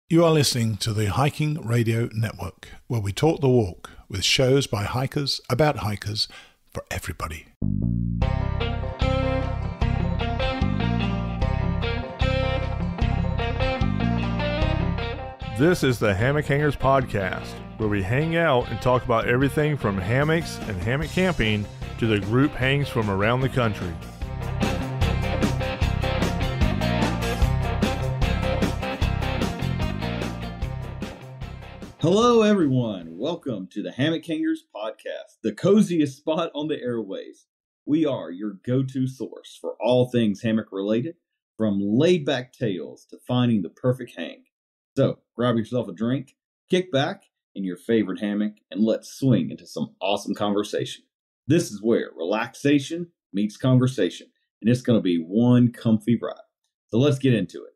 You are listening to the Hiking Radio Network, where we talk the walk with shows by hikers, about hikers, for everybody. This is the Hammock Hangers Podcast, where we hang out and talk about everything from hammocks and hammock camping to the group hangs from around the country. Hello, everyone. Welcome to the Hammock Hangers Podcast, the coziest spot on the airways. We are your go-to source for all things hammock related, from laid-back tales to finding the perfect hang. So, grab yourself a drink, kick back in your favorite hammock, and let's swing into some awesome conversation. This is where relaxation meets conversation, and it's going to be one comfy ride. So let's get into it.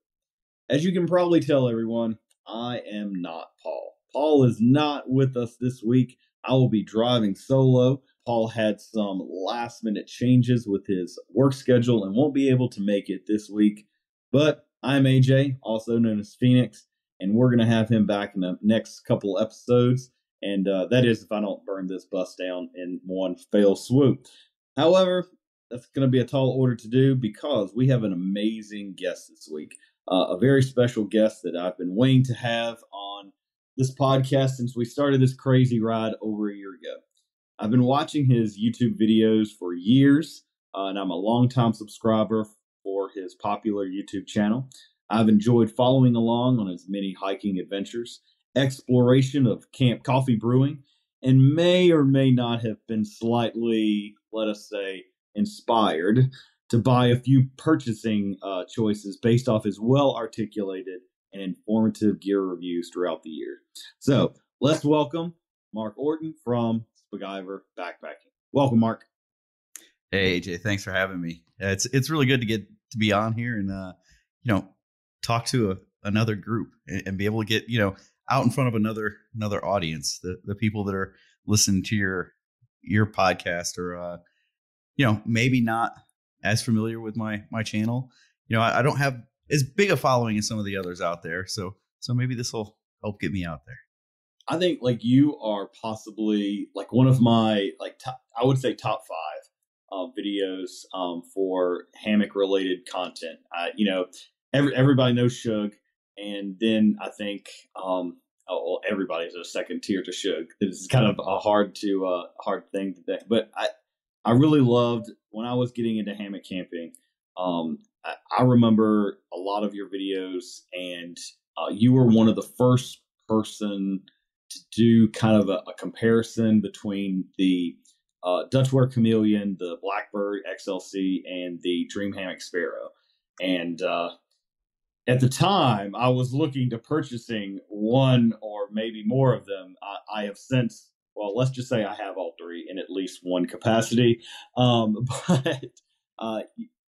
As you can probably tell, everyone, I am not Paul. Paul is not with us this week. I will be driving solo. Paul had some last-minute changes with his work schedule and won't be able to make it this week. But I'm AJ, also known as Pheonix, and we're going to have him back in the next couple episodes. And that is if I don't burn this bus down in one fell swoop. However, that's going to be a tall order to do because we have an amazing guest this week. A very special guest that I've been waiting to have on this podcast since we started this crazy ride over a year ago. I've been watching his YouTube videos for years, and I'm a longtime subscriber for his popular YouTube channel. I've enjoyed following along on his many hiking adventures, exploration of camp coffee brewing, and may or may not have been slightly, let us say, inspired to buy a few purchasing choices based off his well-articulated and informative gear reviews throughout the year. So let's welcome Mark Orton from Spiguyver Backpacking. Welcome, Mark. Hey AJ, thanks for having me. It's really good to get to be on here and talk to another group and be able to get out in front of another audience. The people that are listening to your podcast are maybe not as familiar with my channel. I don't have as big a following as some of the others out there, so maybe this will help get me out there. I think you are possibly one of my I would say top 5 videos for hammock related content. Everybody knows Shug, and then I think everybody's a second tier to Shug. It's kind of a hard thing to think, but I really loved when I was getting into hammock camping. I remember a lot of your videos, and you were one of the first person to do kind of a comparison between the Dutchware Chameleon, the Blackbird XLC, and the Dream Hammock Sparrow. And at the time, I was looking to purchasing one or maybe more of them. I have since, well, let's just say I have all three in at least one capacity. But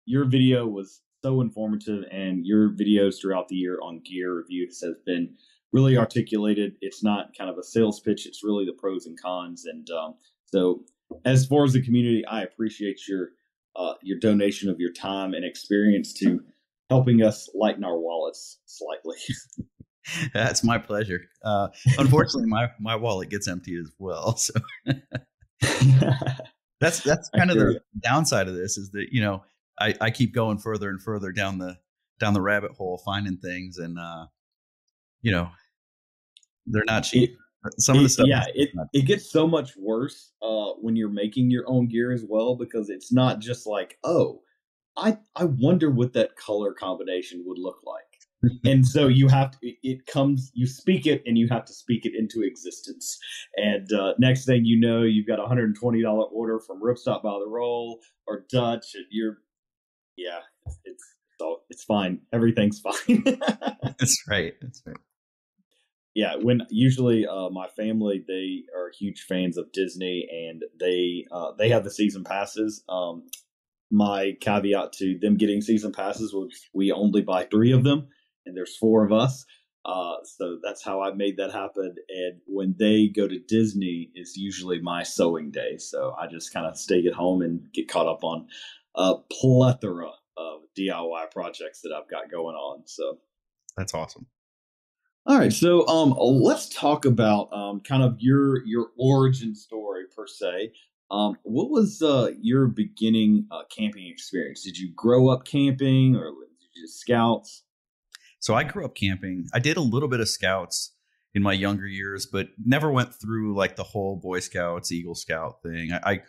your video was so informative, and your videos throughout the year on gear reviews has been really articulated. It's not kind of a sales pitch. It's really the pros and cons. And so as far as the community, I appreciate your donation of your time and experience to helping us lighten our wallets slightly. That's my pleasure. Unfortunately, my wallet gets empty as well. So that's kind of the downside of this is that, I keep going further and further down the rabbit hole, finding things, and they're not cheap. Some of the stuff, it gets so much worse when you're making your own gear as well, because it's not just I wonder what that color combination would look like. And so you speak it, and you have to speak it into existence. And next thing you know, you've got a $120 order from Ripstop by the Roll or Dutch, and it's fine. Everything's fine. That's right. Yeah, when usually my family, they are huge fans of Disney, and they have the season passes. My caveat to them getting season passes was we only buy 3 of them, and there's 4 of us. So that's how I made that happen. And when they go to Disney, it's usually my sewing day. So I just kind of stay at home and get caught up on a plethora of DIY projects that I've got going on. So that's awesome. All right, so let's talk about kind of your origin story per se. What was your beginning camping experience? Did you grow up camping, or did you just scouts? So I grew up camping. I did a little bit of scouts in my younger years, but never went through like the whole Boy Scouts, Eagle Scout thing. I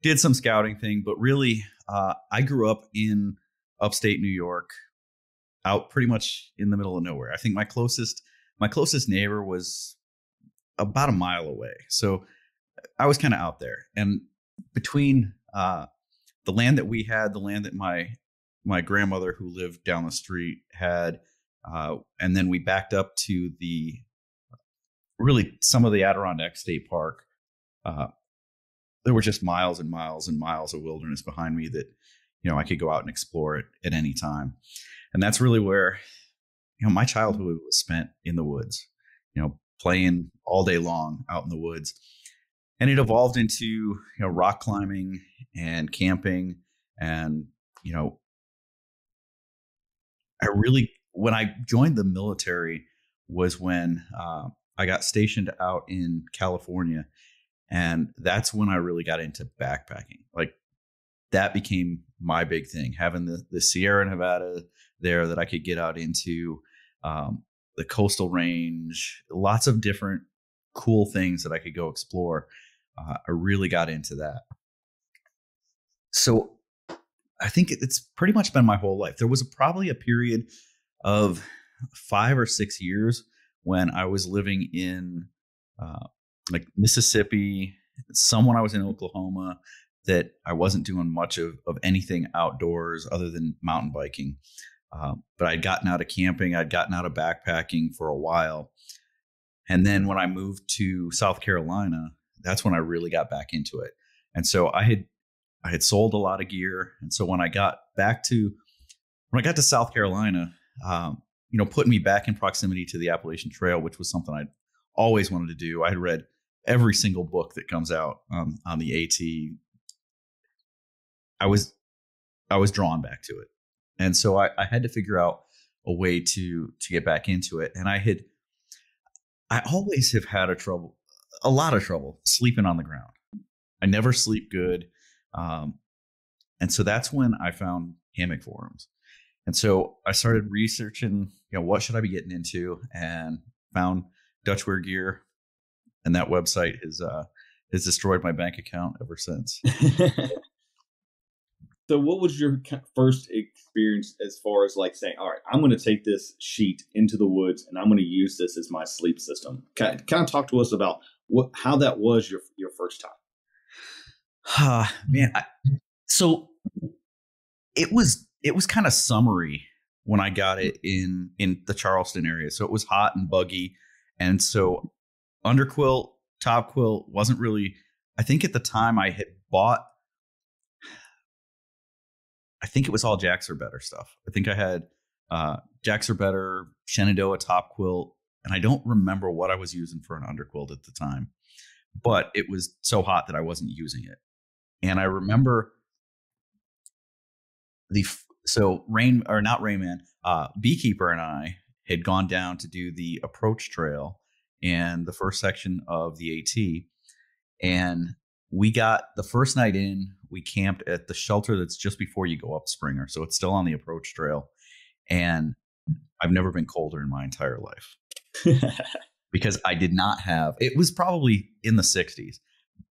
did some scouting thing, but really, I grew up in upstate New York, out pretty much in the middle of nowhere. I think my closest neighbor was about a mile away. So I was kind of out there. And between the land that we had, the land that my grandmother who lived down the street had, and then we backed up to the really some of the Adirondack State Park. Uh, there were just miles and miles and miles of wilderness behind me that I could go out and explore it at any time. And that's really where my childhood was spent in the woods, playing all day long out in the woods. And it evolved into, rock climbing and camping. And, when I joined the military was when I got stationed out in California. And that's when I really got into backpacking. Like that became my big thing, having the Sierra Nevada there that I could get out into, the coastal range, lots of different cool things that I could go explore. I really got into that. So I think it's pretty much been my whole life. There was probably a period of 5 or 6 years when I was living in like Mississippi, when I was in Oklahoma, that I wasn't doing much of anything outdoors other than mountain biking. But I'd gotten out of camping, I'd gotten out of backpacking for a while. And then when I moved to South Carolina, that's when I really got back into it. And so I had sold a lot of gear. And so when I got to South Carolina, putting me back in proximity to the Appalachian Trail, which was something I'd always wanted to do. I had read every single book that comes out on the AT. I was drawn back to it. And so I had to figure out a way to get back into it. And I always have had a lot of trouble sleeping on the ground. I never sleep good. And so that's when I found hammock forums. And so I started researching, what should I be getting into, and found Dutch Wear Gear. And that website has destroyed my bank account ever since. So what was your first experience as far as like saying, all right, I'm going to take this sheet into the woods and I'm going to use this as my sleep system? Kind of talk to us about how that was your first time. Man, so it was kind of summery when I got it in the Charleston area. So it was hot and buggy. And so underquilt, top quilt wasn't really, I think at the time I had bought, I think it was all Jacks or Better stuff. I think I had Jacks or Better, Shenandoah top quilt, and I don't remember what I was using for an underquilt at the time, but it was so hot that I wasn't using it. And I remember Beekeeper and I had gone down to do the approach trail and the first section of the AT, and we got the first night in, we camped at the shelter that's just before you go up Springer. So it's still on the approach trail. And I've never been colder in my entire life because I did not have, it was probably in the 60s,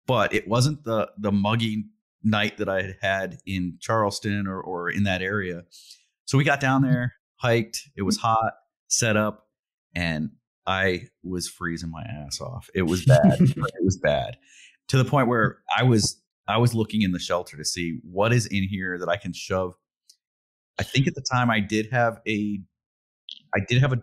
but it wasn't the muggy night that I had had in Charleston or in that area. So we got down there, hiked, it was hot, set up, and I was freezing my ass off. It was bad. It was bad. To the point where I was looking in the shelter to see what is in here that I can shove. I think at the time I did have a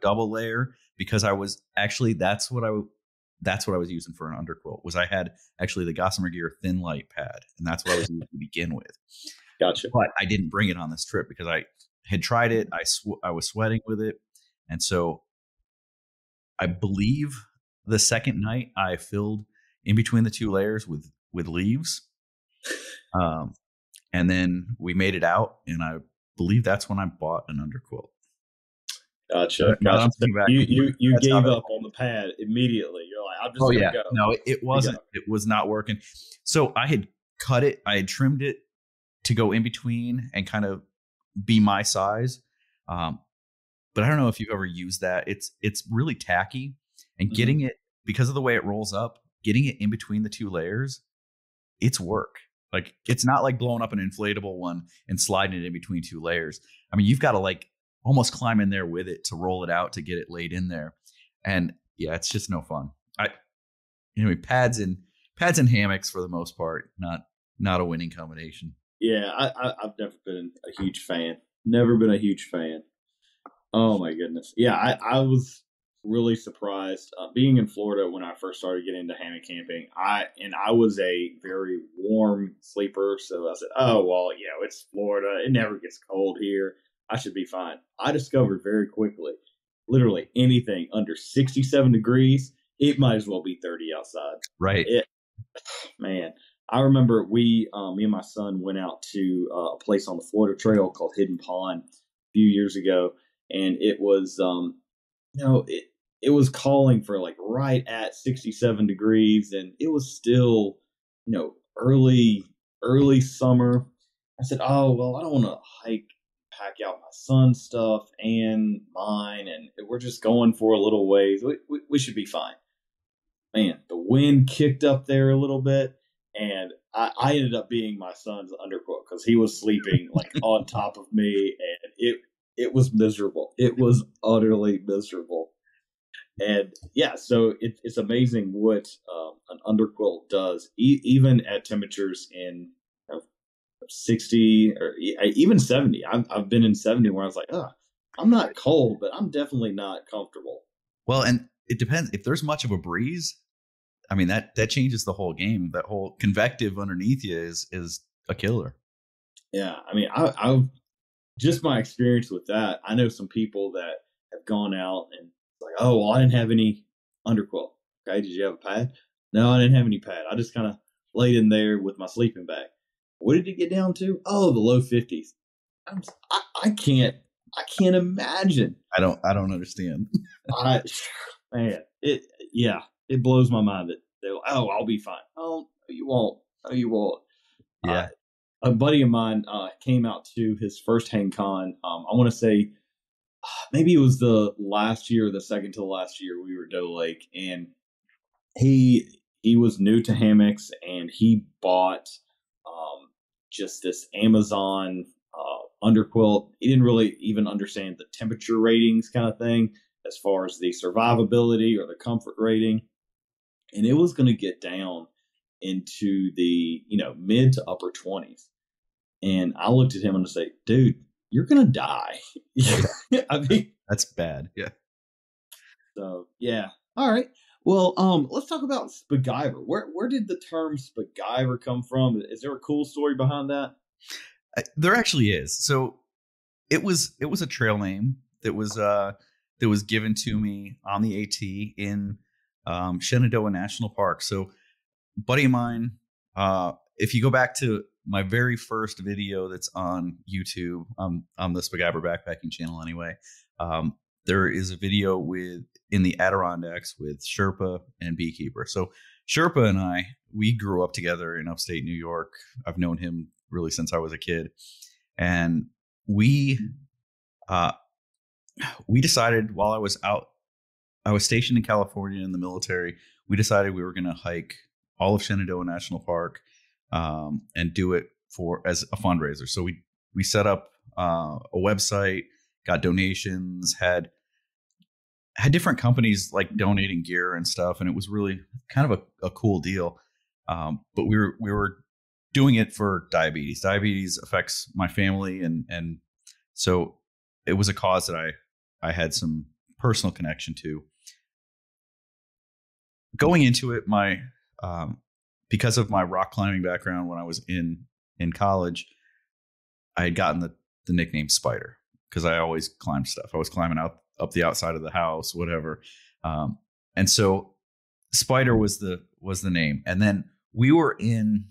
double layer because I was actually that's what I was using for an underquilt. Was I had actually the Gossamer Gear Thin Light pad, and that's what I was using to begin with. Gotcha. But I didn't bring it on this trip because I had tried it. I was sweating with it, and so I believe the second night I filled in between the two layers with leaves. And then we made it out, and I believe that's when I bought an underquilt. Gotcha. Now that I'm Gotcha. So thinking back, you that's how gave that up on the pad immediately. You're like, I'm just Oh gonna yeah, go. no, it wasn't. go. It was not working. So I had cut it. I had trimmed it to go in between and kind of be my size. But I don't know if you've ever used that. It's really tacky, and getting it, because of the way it rolls up, getting it in between the two layers, it's work. Like, it's not like blowing up an inflatable one and sliding it in between two layers. I mean, you've got to like almost climb in there with it to roll it out to get it laid in there. And yeah, it's just no fun. Anyway, pads and hammocks for the most part, not a winning combination. Yeah, I've never been a huge fan. Never been a huge fan. Oh my goodness. Yeah, I was really surprised being in Florida when I first started getting into hammock camping. I was a very warm sleeper, so I said, "Oh well, it's Florida. It never gets cold here. I should be fine." I discovered very quickly, literally anything under 67 degrees, it might as well be 30 outside. Right. Man, I remember me and my son went out to a place on the Florida Trail called Hidden Pond a few years ago, and it was, it was calling for like right at 67 degrees, and it was still, early summer. I said, "Oh well, I don't want to pack out my son's stuff and mine, and we're just going for a little ways. We should be fine." Man, the wind kicked up there a little bit, and I ended up being my son's underquote because he was sleeping like on top of me, and it was miserable. It was utterly miserable. And yeah, so it's amazing what an underquilt does, even at temperatures in 60 or even 70. I've been in 70 where I was like, I'm not cold, but I'm definitely not comfortable. Well, and it depends. If there's much of a breeze, I mean, that changes the whole game. That whole convective underneath you is a killer. Yeah, I mean, I've just my experience with that. I know some people that have gone out and like, "Oh, well, I didn't have any underquilt." Okay, did you have a pad? No, I didn't have any pad. I just kind of laid in there with my sleeping bag. What did it get down to? Oh, the low 50s. I can't imagine. I don't understand. It blows my mind that they're like, "Oh, I'll be fine." Oh, no, you won't. No, you won't. Yeah. A buddy of mine came out to his first hang con. I want to say maybe it was the last year, or the second to the last year we were at Doe Lake, and he was new to hammocks, and he bought just this Amazon underquilt. He didn't really even understand the temperature ratings kind of thing as far as the survivability or the comfort rating, and it was going to get down into the mid to upper 20s. And I looked at him and I say, "Dude, you're gonna die." I mean, that's bad. Yeah. So yeah. All right. Well, let's talk about Spiguyver. Where did the term Spiguyver come from? Is there a cool story behind that? There actually is. So it was a trail name that was given to me on the AT in Shenandoah National Park. So, a buddy of mine, if you go back to my very first video that's on YouTube, on the Spiguyver Backpacking channel anyway, there is a video in the Adirondacks with Sherpa and Beekeeper. So Sherpa and I, we grew up together in upstate New York. I've known him really since I was a kid. And we decided while I was stationed in California in the military, we decided we were going to hike all of Shenandoah National Park and do it as a fundraiser. So we set up a website, got donations, had different companies like donating gear and stuff, and it was really kind of a cool deal. But we were doing it for diabetes. Diabetes affects my family, and so it was a cause that I had some personal connection to. Going into it, because of my rock climbing background when I was in college, I had gotten the nickname Spider because I always climbed stuff. I was climbing up the outside of the house, whatever. And so Spider was the name. And then we were in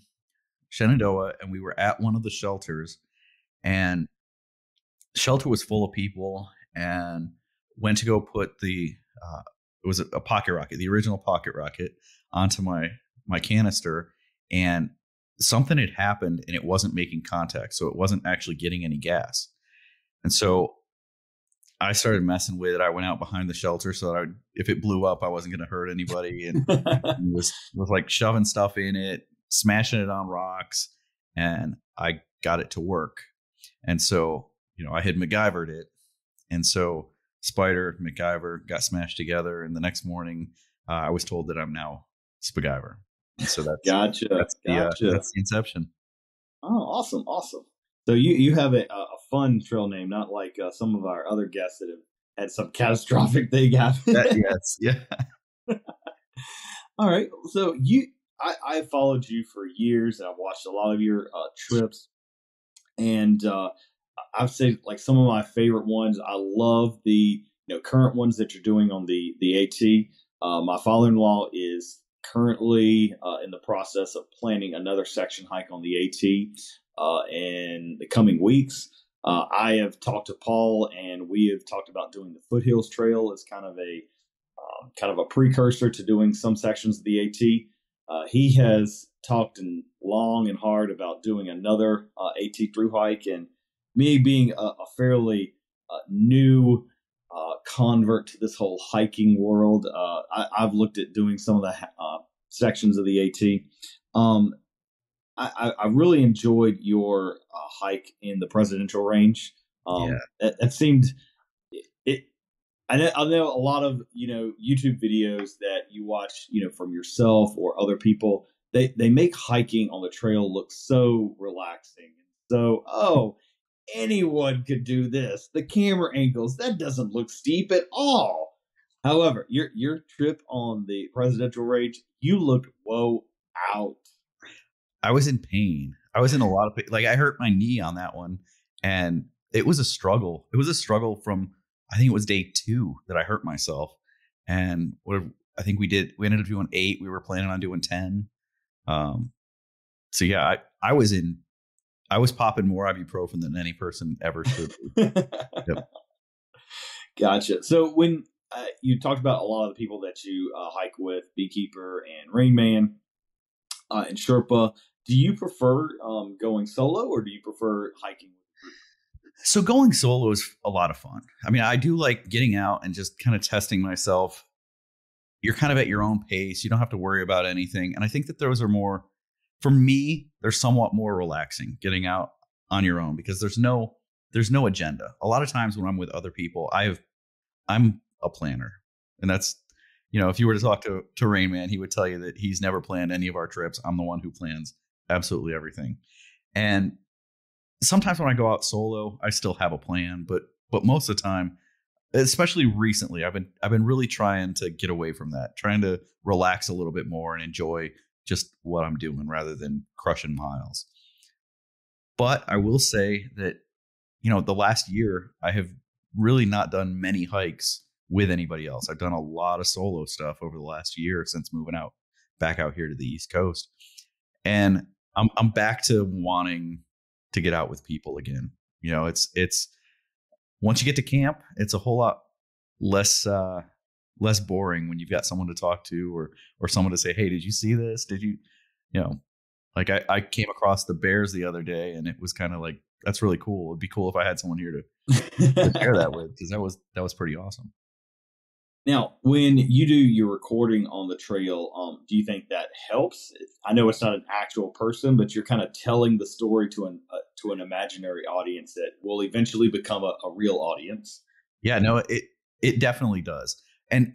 Shenandoah and we were at one of the shelters, and the shelter was full of people, and went to go put it was a pocket rocket, the original pocket rocket, onto my canister, and something had happened and it wasn't making contact. So it wasn't actually getting any gas. And so I started messing with it. I went out behind the shelter so that if it blew up, I wasn't going to hurt anybody, and was like shoving stuff in it, smashing it on rocks, and I got it to work. And so, I had MacGyvered it. And so Spider, MacGyver got smashed together. And the next morning, I was told that I'm now Spiguyver. And so that's gotcha. That's the inception. Oh, awesome. So you have a fun trail name, not like some of our other guests that have had some catastrophic thing happen. Yes. Yeah. All right. So I followed you for years, and I've watched a lot of your trips. And I've said, like, some of my favorite ones. I love the current ones that you're doing on the AT. My father-in-law is currently in the process of planning another section hike on the AT in the coming weeks. I have talked to Paul, and we have talked about doing the Foothills Trail as kind of a precursor to doing some sections of the AT. He has talked long and hard about doing another AT through hike, and me being a fairly new convert to this whole hiking world, I've looked at doing some of the sections of the AT. I really enjoyed your hike in the Presidential Range. That seemed it. I know a lot of YouTube videos that you watch from yourself or other people. They make hiking on the trail look so relaxing. So anyone could do this. The camera angles, that doesn't look steep at all. However, your trip on the Presidential Range, you looked out. I was in pain. I was in a lot of pain. Like, I hurt my knee on that one, and it was a struggle. It was a struggle from, I think it was day 2 that I hurt myself. And I think we ended up doing 8. We were planning on doing 10. So yeah, I was popping more ibuprofen than any person ever should be. Yep. Gotcha. So when you talked about a lot of the people that you hike with, Beekeeper and Rain Man and Sherpa, do you prefer going solo, or do you prefer hiking with a group? So going solo is a lot of fun. I mean, I do like getting out and just kind of testing myself. You're kind of at your own pace. You don't have to worry about anything. And I think that those are more, for me, they're somewhat more relaxing getting out on your own, because there's no agenda. A lot of times when I'm with other people, I'm a planner. And that's, if you were to talk to Rain Man, he would tell you that he's never planned any of our trips. I'm the one who plans absolutely everything. And sometimes when I go out solo, I still have a plan, but most of the time, especially recently, I've been really trying to get away from that, trying to relax a little bit more and enjoy just what I'm doing rather than crushing miles. But I will say that, the last year, I have really not done many hikes with anybody else. I've done a lot of solo stuff over the last year since moving back out here to the East Coast. And I'm back to wanting to get out with people again. It's once you get to camp, it's a whole lot less boring when you've got someone to talk to or someone to say, hey, did you see this? Did you, like I came across the bears the other day, and it was kind of like, that's really cool. It'd be cool if I had someone here to share that with, because that was pretty awesome. Now, when you do your recording on the trail, do you think that helps? I know it's not an actual person, but you're kind of telling the story to an imaginary audience that will eventually become a real audience. Yeah, no, it definitely does. And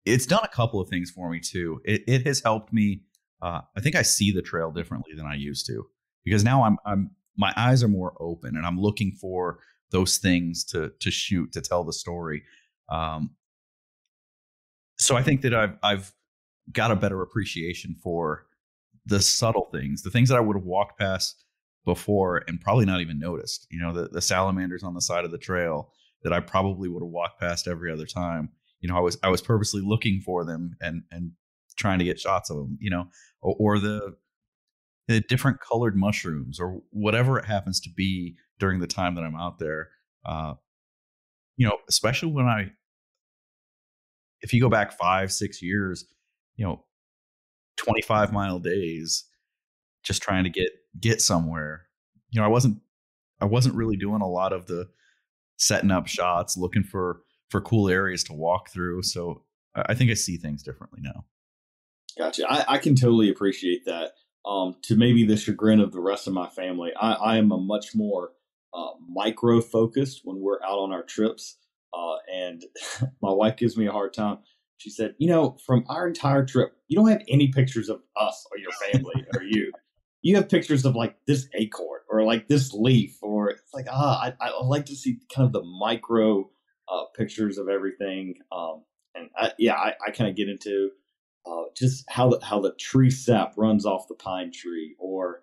it's done a couple of things for me too. It has helped me. I think I see the trail differently than I used to, because now my eyes are more open, and I'm looking for those things to shoot, to tell the story. So I think that I've got a better appreciation for the subtle things, the things that I would have walked past before and probably not even noticed. The salamanders on the side of the trail that I probably would have walked past every other time. I was purposely looking for them and trying to get shots of them. Or the different colored mushrooms or whatever it happens to be during the time that I'm out there. especially if you go back 5-6 years, 25-mile days, just trying to get somewhere. I wasn't really doing a lot of the setting up shots, looking for cool areas to walk through. So I think I see things differently now. Gotcha. I can totally appreciate that. To maybe the chagrin of the rest of my family, I am a much more micro focused when we're out on our trips. And my wife gives me a hard time. She said, from our entire trip, you don't have any pictures of us or your family or you. You have pictures of like this acorn or like this leaf, or it's like, I like to see kind of the micro pictures of everything. And I kind of get into just how the tree sap runs off the pine tree, or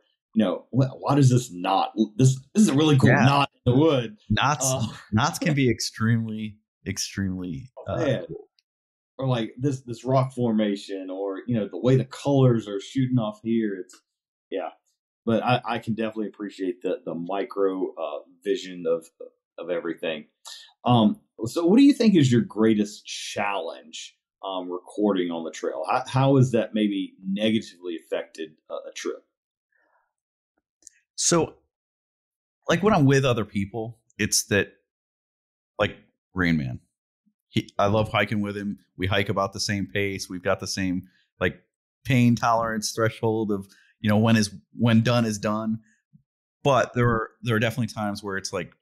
why does this knot? This is a really cool knot in the wood. Knots can be extremely cool. Or like this rock formation, or the way the colors are shooting off here. But I can definitely appreciate the micro vision of everything. So what do you think is your greatest challenge recording on the trail? How has that maybe negatively affected a trip? So, like when I'm with other people, it's that, like Rain Man. I love hiking with him. We hike about the same pace. We've got the same like pain tolerance threshold of when done is done. But there are definitely times where it's like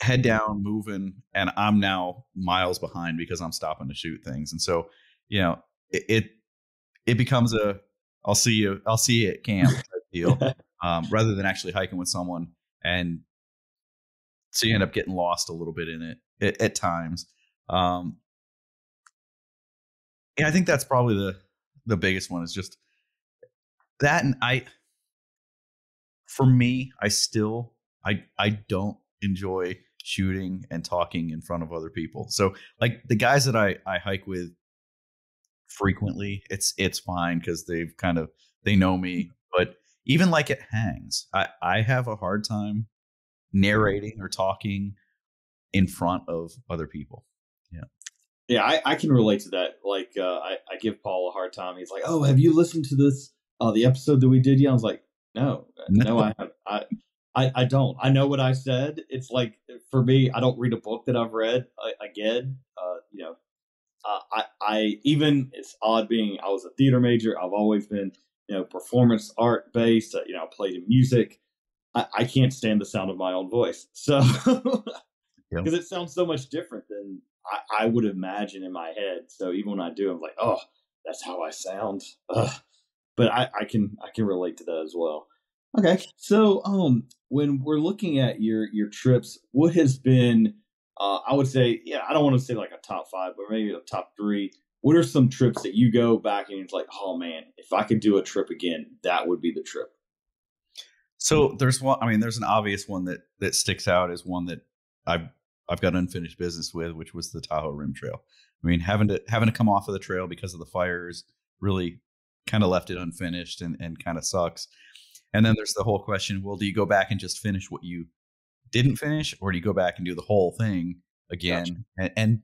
head down, moving, and I'm now miles behind because I'm stopping to shoot things. And so it becomes a I'll see you at camp type deal. Rather than actually hiking with someone. And so you end up getting lost a little bit in it at times. I think that's probably the biggest one, is just that. And for me, I don't enjoy shooting and talking in front of other people. So like the guys that I hike with frequently, it's fine because they know me. But even like at hangs, I have a hard time narrating or talking in front of other people. Yeah, I can relate to that. Like, I give Paul a hard time. He's like, "Oh, have you listened to this? The episode that we did?" Yeah, I was like, "No, I have. I don't. I know what I said." It's like, for me, I don't read a book that I've read again. It's odd being I was a theater major. I've always been performance art based. I played in music. I can't stand the sound of my own voice. So because it sounds so much different than I would imagine in my head. So even when I do, I'm like, oh, that's how I sound. But I can relate to that as well. Okay. So when we're looking at your trips, what has been I would say, I don't want to say like a top 5, but maybe a top 3. What are some trips that you go back and it's like, oh man, if I could do a trip again, that would be the trip? So there's one. I mean, there's an obvious one that sticks out as one that I've got unfinished business with, which was the Tahoe Rim Trail. I mean, having to come off of the trail because of the fires really kind of left it unfinished and kind of sucks. And then there's the whole question: well, do you go back and just finish what you didn't finish, or do you go back and do the whole thing again? Gotcha. And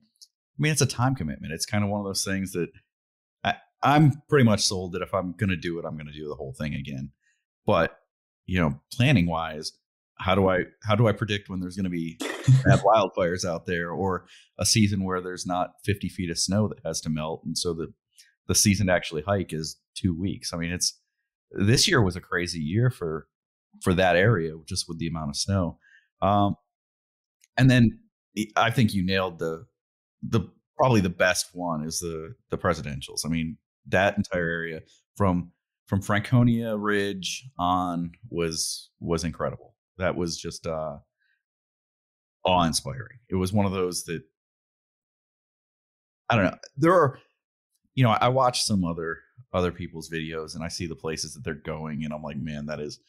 I mean, it's a time commitment. It's kind of one of those things that I'm pretty much sold that if I'm going to do it, I'm going to do the whole thing again. But planning wise, how do I predict when there's going to be bad wildfires out there, or a season where there's not 50 feet of snow that has to melt, and so the season to actually hike is 2 weeks? I mean, this year was a crazy year for that area, just with the amount of snow. And then I think you nailed the probably the best one is the presidentials. I mean, that entire area from Franconia Ridge on was incredible. That was just awe-inspiring. It was one of those that, I don't know. There are, I watch some other people's videos and I see the places that they're going, and I'm like, man, that is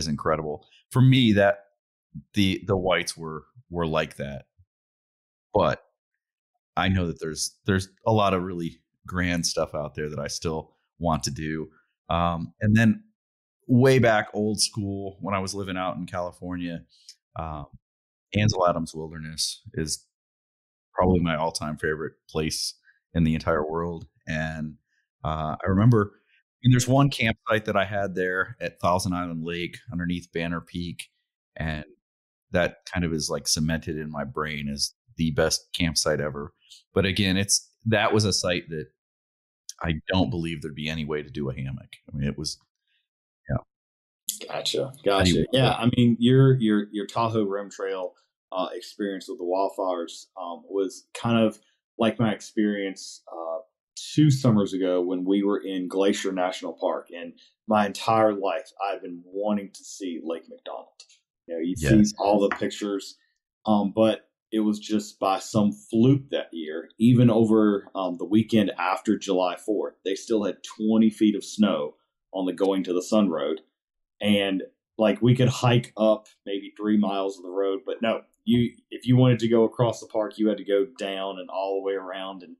incredible. For me, that the whites were like that, but I know that there's a lot of really grand stuff out there that I still want to do. And then way back old school, when I was living out in California, Ansel Adams Wilderness is probably my all-time favorite place in the entire world. And I remember, and there's one campsite that I had there at Thousand Island Lake underneath Banner Peak, and that kind of is like cemented in my brain as the best campsite ever. But again, that was a site that I don't believe there'd be any way to do a hammock. I mean, it was, Gotcha. Yeah, I mean, your Tahoe Rim Trail experience with the wildfires was kind of like my experience 2 summers ago when we were in Glacier National Park. And my entire life, I've been wanting to see Lake McDonald. You know, you see all the pictures, but it was just by some fluke that year. Even over the weekend after July 4th, they still had 20 feet of snow on the Going to the Sun Road. And like we could hike up maybe 3 miles of the road, but no, if you wanted to go across the park, you had to go down and all the way around. And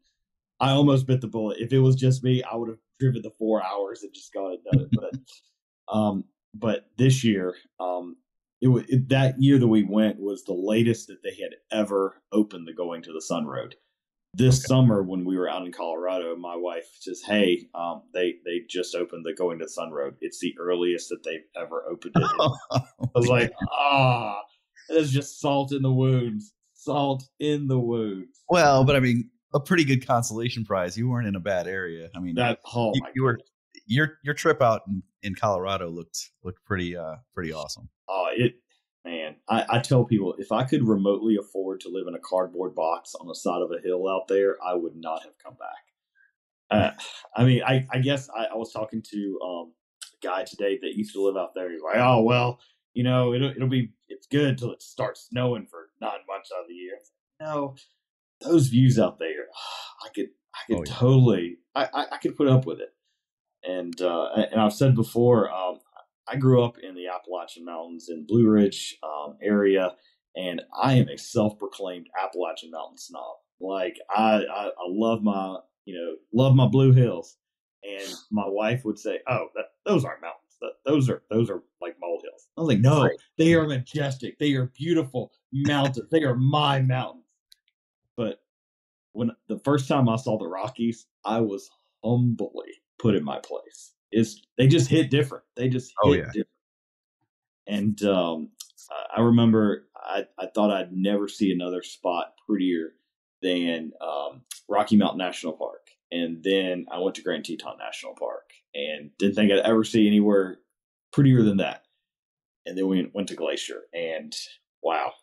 I almost bit the bullet. If it was just me, I would have driven the 4 hours and just got it done. But this year, that year that we went was the latest that they had ever opened the Going to the Sun Road. This summer, when we were out in Colorado, my wife says, "Hey, they just opened the Going to the Sun Road. It's the earliest that they've ever opened it." I was like, it's just salt in the wounds. Salt in the wounds. Well, but I mean, a pretty good consolation prize. You weren't in a bad area. I mean, you were. Your trip out in Colorado looked pretty awesome. Man, I tell people, if I could remotely afford to live in a cardboard box on the side of a hill out there, I would not have come back. I mean, I guess I was talking to a guy today that used to live out there. He's like, "Oh, well, you know, it's good till it starts snowing for 9 months out of the year." No, those views out there, I could totally, I could put up with it. And I've said before, I grew up in the Appalachian Mountains in Blue Ridge area, and I am a self-proclaimed Appalachian Mountain snob. Like I love my Blue Hills, and my wife would say, "Oh, those aren't mountains. Those are like molehills." I was like, "No, they are majestic. They are beautiful mountains. They are my mountains." But when the first time I saw the Rockies, I was humbly put in my place. They just hit different. They just hit different. And I remember I thought I'd never see another spot prettier than Rocky Mountain National Park. And then I went to Grand Teton National Park and didn't think I'd ever see anywhere prettier than that. And then we went to Glacier, and wow,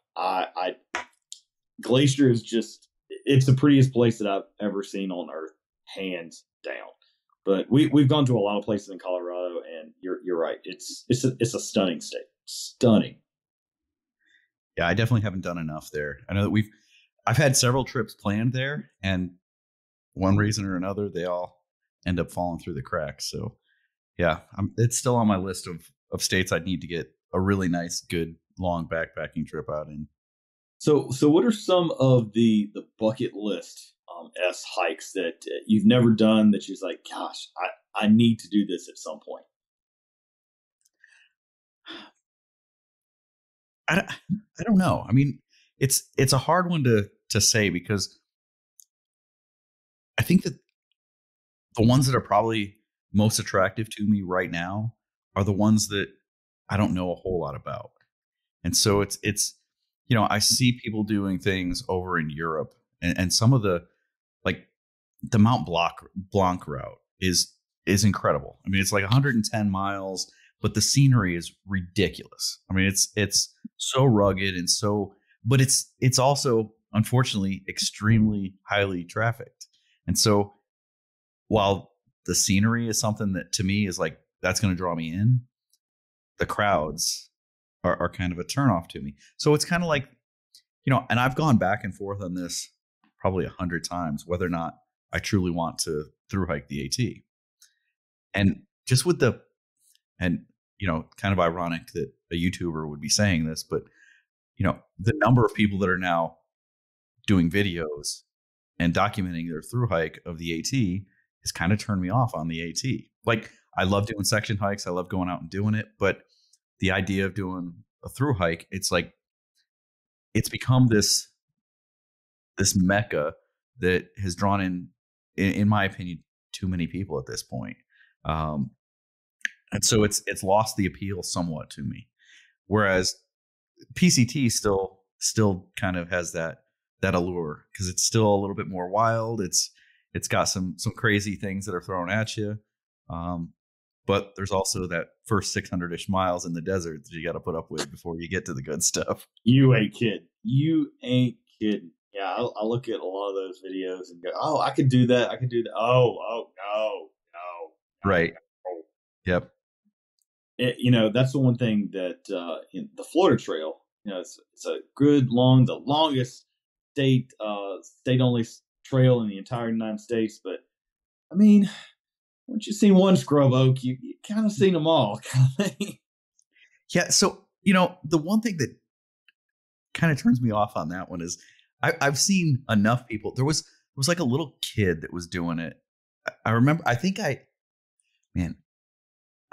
Glacier is it's the prettiest place that I've ever seen on earth, hands down. But we've gone to a lot of places in Colorado, and you're right. It's a stunning state. Stunning. Yeah, I definitely haven't done enough there. I know that I've had several trips planned there, and one reason or another, they all end up falling through the cracks. So yeah, it's still on my list of states I'd need to get a really nice, good, long backpacking trip out in. So what are some of the bucket list hikes that you've never done that you're like, gosh, I need to do this at some point? I don't know. I mean, it's a hard one to say, because I think that the ones that are probably most attractive to me right now are the ones that I don't know a whole lot about. And so it's I see people doing things over in Europe, and some of the Mount Blanc route is incredible. I mean, it's like 110 miles, but the scenery is ridiculous. I mean, it's so rugged and but it's also, unfortunately, extremely highly trafficked. And so while the scenery is something that to me is like, that's going to draw me in, the crowds are kind of a turnoff to me. So it's kind of like, and I've gone back and forth on this probably 100 times, whether or not I truly want to through hike the AT. And just kind of ironic that a YouTuber would be saying this, but the number of people that are now doing videos and documenting their through hike of the AT has kind of turned me off on the AT. Like, I love doing section hikes. I love going out and doing it. But the idea of doing a through hike, it's like, it's become this mecca that has drawn in my opinion, too many people at this point. And so it's lost the appeal somewhat to me. Whereas PCT still kind of has that allure, because it's still a little bit more wild. It's got some crazy things that are thrown at you. But there's also that first 600-ish miles in the desert that you got to put up with before you get to the good stuff. You ain't kidding. You ain't kidding. Yeah, I look at a lot of those videos and go, oh, I could do that. I could do that. Oh, no. Right. No. Yep. That's the one thing that in the Florida Trail, it's a good the longest state only trail in the entire United States. But I mean, once you've seen one scrub oak, you kind of seen them all, kind of thing. Yeah. So the one thing that kind of turns me off on that one is I've seen enough people. There was like a little kid that was doing it. I remember. I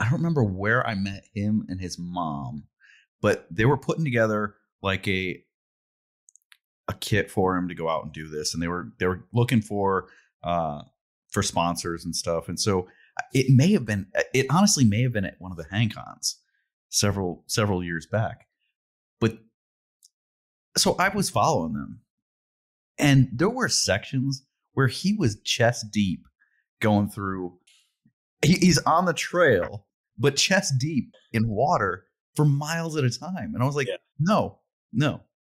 don't remember where I met him and his mom, but they were putting together like a kit for him to go out and do this, and they were looking for sponsors and stuff. And so it honestly may have been at one of the hang cons several years back. But so I was following them, and there were sections where he was chest deep going through. He's on the trail, but chest deep in water for miles at a time. And I was like, no,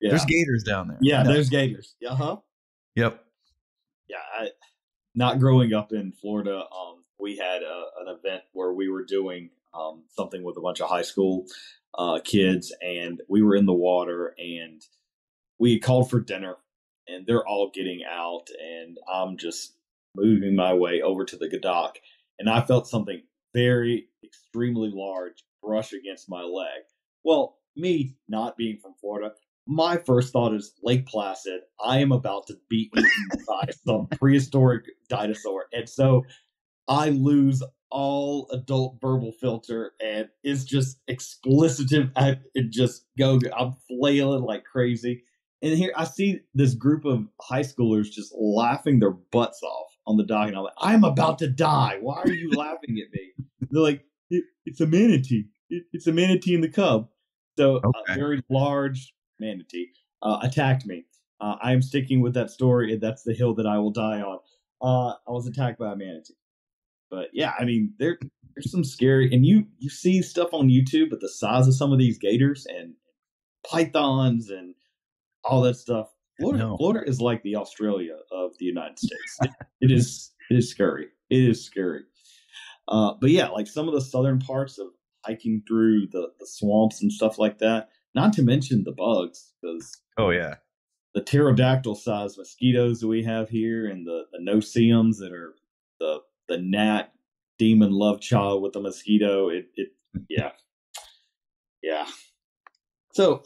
there's gators down there. Yeah, no. There's gators. Uh-huh. Yep. Yeah. Not growing up in Florida, we had an event where we were doing something with a bunch of high school kids, and we were in the water, and we called for dinner, and they're all getting out, and I'm just moving my way over to the dock. And I felt something very extremely large brush against my leg. Well, me not being from Florida, my first thought is Lake Placid. I am about to be eaten by some prehistoric dinosaur. And so I lose all adult verbal filter, and it's just explicitive. I'm flailing like crazy. And here I see this group of high schoolers just laughing their butts off on the dock, and I'm like, I'm about to die. Why are you laughing at me? They're like, it's a manatee. It's a manatee in the cub. So a very large manatee attacked me. I am sticking with that story, and that's the hill that I will die on. I was attacked by a manatee. But yeah, I mean, there's some scary, and you see stuff on YouTube, but the size of some of these gators and pythons and all that stuff. Florida is like the Australia of the United States. It is scary. It is scary. But yeah, like some of the southern parts of hiking through the swamps and stuff like that. Not to mention the bugs, because the pterodactyl sized mosquitoes that we have here, and the no-see-ums that are the gnat demon love child with the mosquito. Yeah. So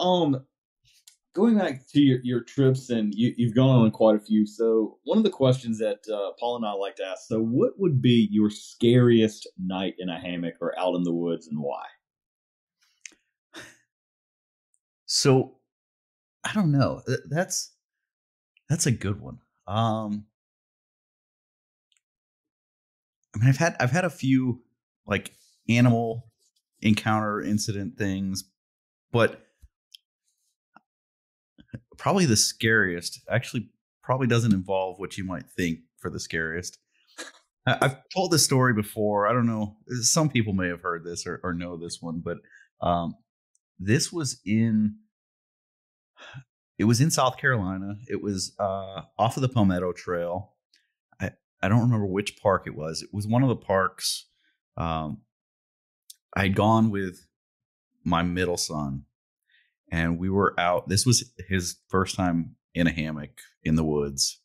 going back to your trips, and you've gone on quite a few. So one of the questions that Paul and I like to ask, so what would be your scariest night in a hammock or out in the woods, and why? So I don't know. That's a good one. I mean, I've had a few like animal encounter incident things, but probably the scariest actually probably doesn't involve what you might think for the scariest. I've told this story before. I don't know. Some people may have heard this or know this one, but this was in South Carolina. It was off of the Palmetto Trail. I don't remember which park it was. It was one of the parks. I'd gone with my middle son, and we were out. This was his first time in a hammock in the woods.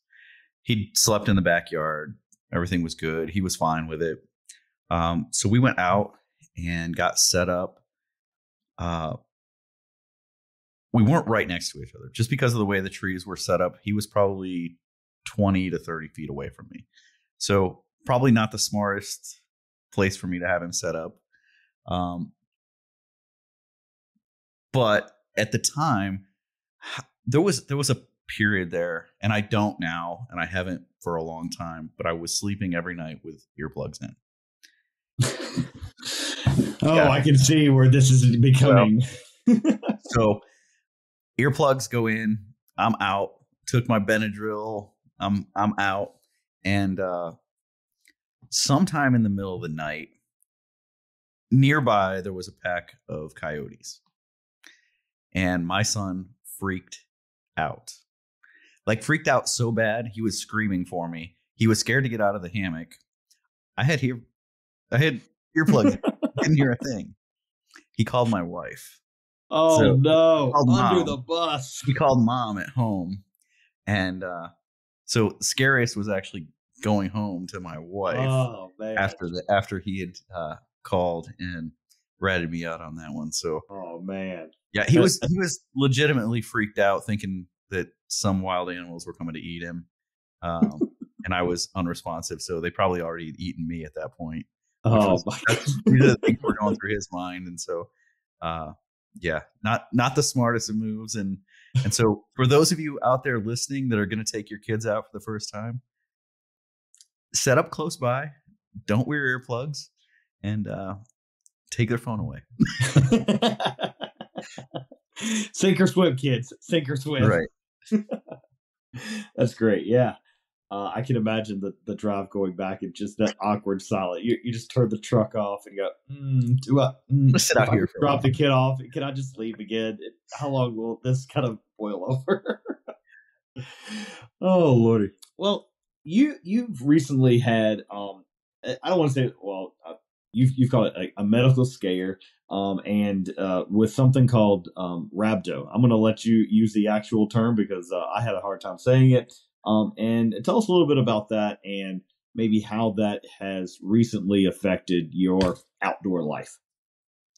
He'd slept in the backyard. Everything was good. He was fine with it. So we went out and got set up. We weren't right next to each other just because of the way the trees were set up. He was probably 20 to 30 feet away from me. So probably not the smartest place for me to have him set up. But at the time, there was a period there, and I don't now, and I haven't for a long time, but I was sleeping every night with earplugs in. I can see where this is becoming. So earplugs go in, I'm out, took my Benadryl, I'm out. And sometime in the middle of the night, nearby, there was a pack of coyotes. And my son freaked out. Like, freaked out so bad, he was screaming for me. He was scared to get out of the hammock. I had earplugs. Didn't hear a thing. He called my wife. Oh, no. Under Mom. the bus. He called Mom at home. And so scariest was actually going home to my wife after he had called and ratted me out on that one. So, oh man, yeah, he was legitimately freaked out, thinking that some wild animals were coming to eat him, and I was unresponsive. So they probably already had eaten me at that point. That's the things were going through his mind, and so, yeah, not the smartest of moves, and so for those of you out there listening that are going to take your kids out for the first time, set up close by, don't wear earplugs, and take their phone away. Sink or swim, kids. Sink or swim. Right. That's great. Yeah. I can imagine the drive going back and just that awkward silence. You just turn the truck off and go, sit out here. Drop the kid off. Can I just leave again? How long will this kind of boil over? Oh, Lordy. Well, you've recently had, I don't want to say, you've called it a medical scare, and with something called rhabdo. I'm going to let you use the actual term because I had a hard time saying it. And tell us a little bit about that and maybe how that has recently affected your outdoor life.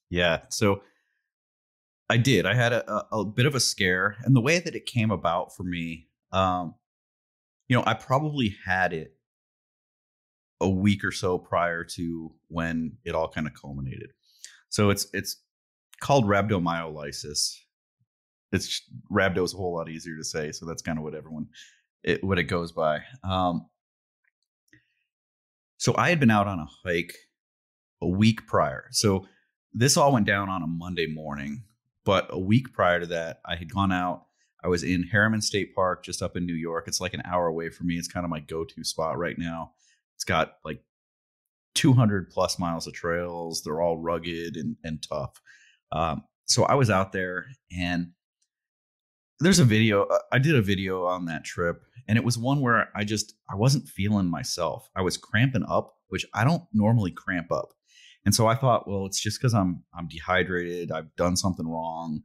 Yeah, so I did. I had a bit of a scare, and the way that it came about for me, I probably had it a week or so prior to when it all kind of culminated. So it's called rhabdomyolysis. Rhabdo is a whole lot easier to say, so that's kind of what what it goes by. So I had been out on a hike a week prior. So this all went down on a Monday morning, but a week prior to that, I had gone out. I was in Harriman State Park, just up in New York. It's like an hour away from me. It's kind of my go-to spot right now. It's got like 200 plus miles of trails. They're all rugged and tough. So I was out there, and there's a video. I did a video on that trip, and it was one where I wasn't feeling myself. I was cramping up, which I don't normally cramp up. And so I thought, well, it's just because I'm dehydrated. I've done something wrong.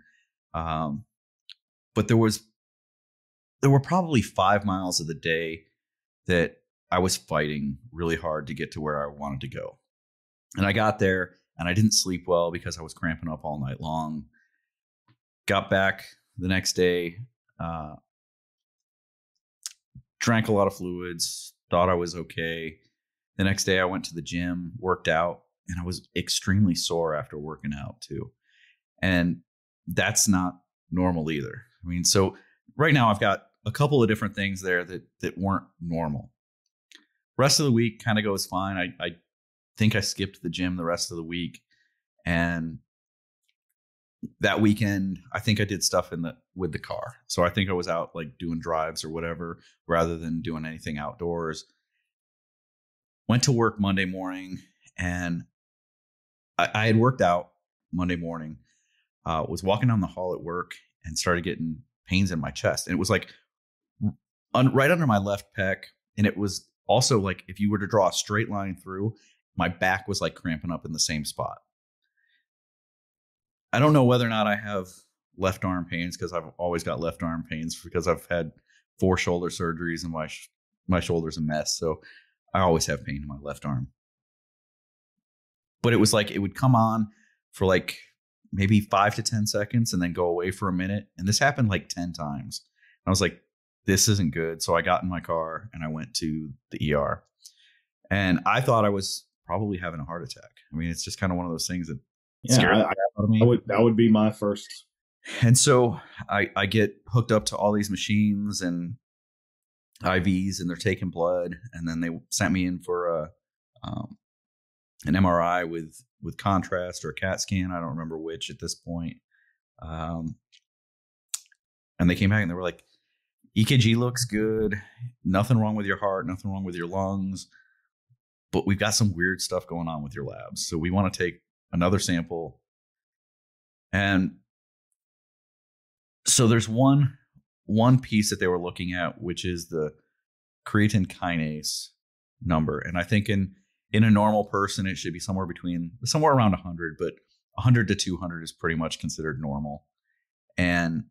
But there were probably 5 miles of the day that I was fighting really hard to get to where I wanted to go. And I got there, and I didn't sleep well because I was cramping up all night long. Got back the next day, drank a lot of fluids, thought I was okay. The next day I went to the gym, worked out, and I was extremely sore after working out too. And that's not normal either. I mean, so right now I've got a couple of different things there that weren't normal. Rest of the week kind of goes fine. I think I skipped the gym the rest of the week, and that weekend I think I did stuff with the car. So I think I was out like doing drives or whatever rather than doing anything outdoors. Went to work Monday morning, and I had worked out Monday morning. Was walking down the hall at work and started getting pains in my chest, and it was like right under my left pec, and it was also like if you were to draw a straight line through, my back was like cramping up in the same spot. I don't know whether or not I have left arm pains, because I've always got left arm pains because I've had 4 shoulder surgeries and my shoulder's a mess. So I always have pain in my left arm. But it was like it would come on for like maybe 5 to 10 seconds and then go away for a minute. And this happened like 10 times. I was like, this isn't good. So I got in my car and I went to the ER. And I thought I was probably having a heart attack. I mean, it's just kind of one of those things that scared the hell out of me. That would be my first And so I get hooked up to all these machines and IVs, and they're taking blood, and then they sent me in for an MRI with contrast or a CAT scan. I don't remember which at this point. And they came back and they were like, EKG looks good. Nothing wrong with your heart. Nothing wrong with your lungs. But we've got some weird stuff going on with your labs. So we want to take another sample. And so there's one piece that they were looking at, which is the creatine kinase number. And I think in a normal person, it should be somewhere around 100, but 100 to 200 is pretty much considered normal. And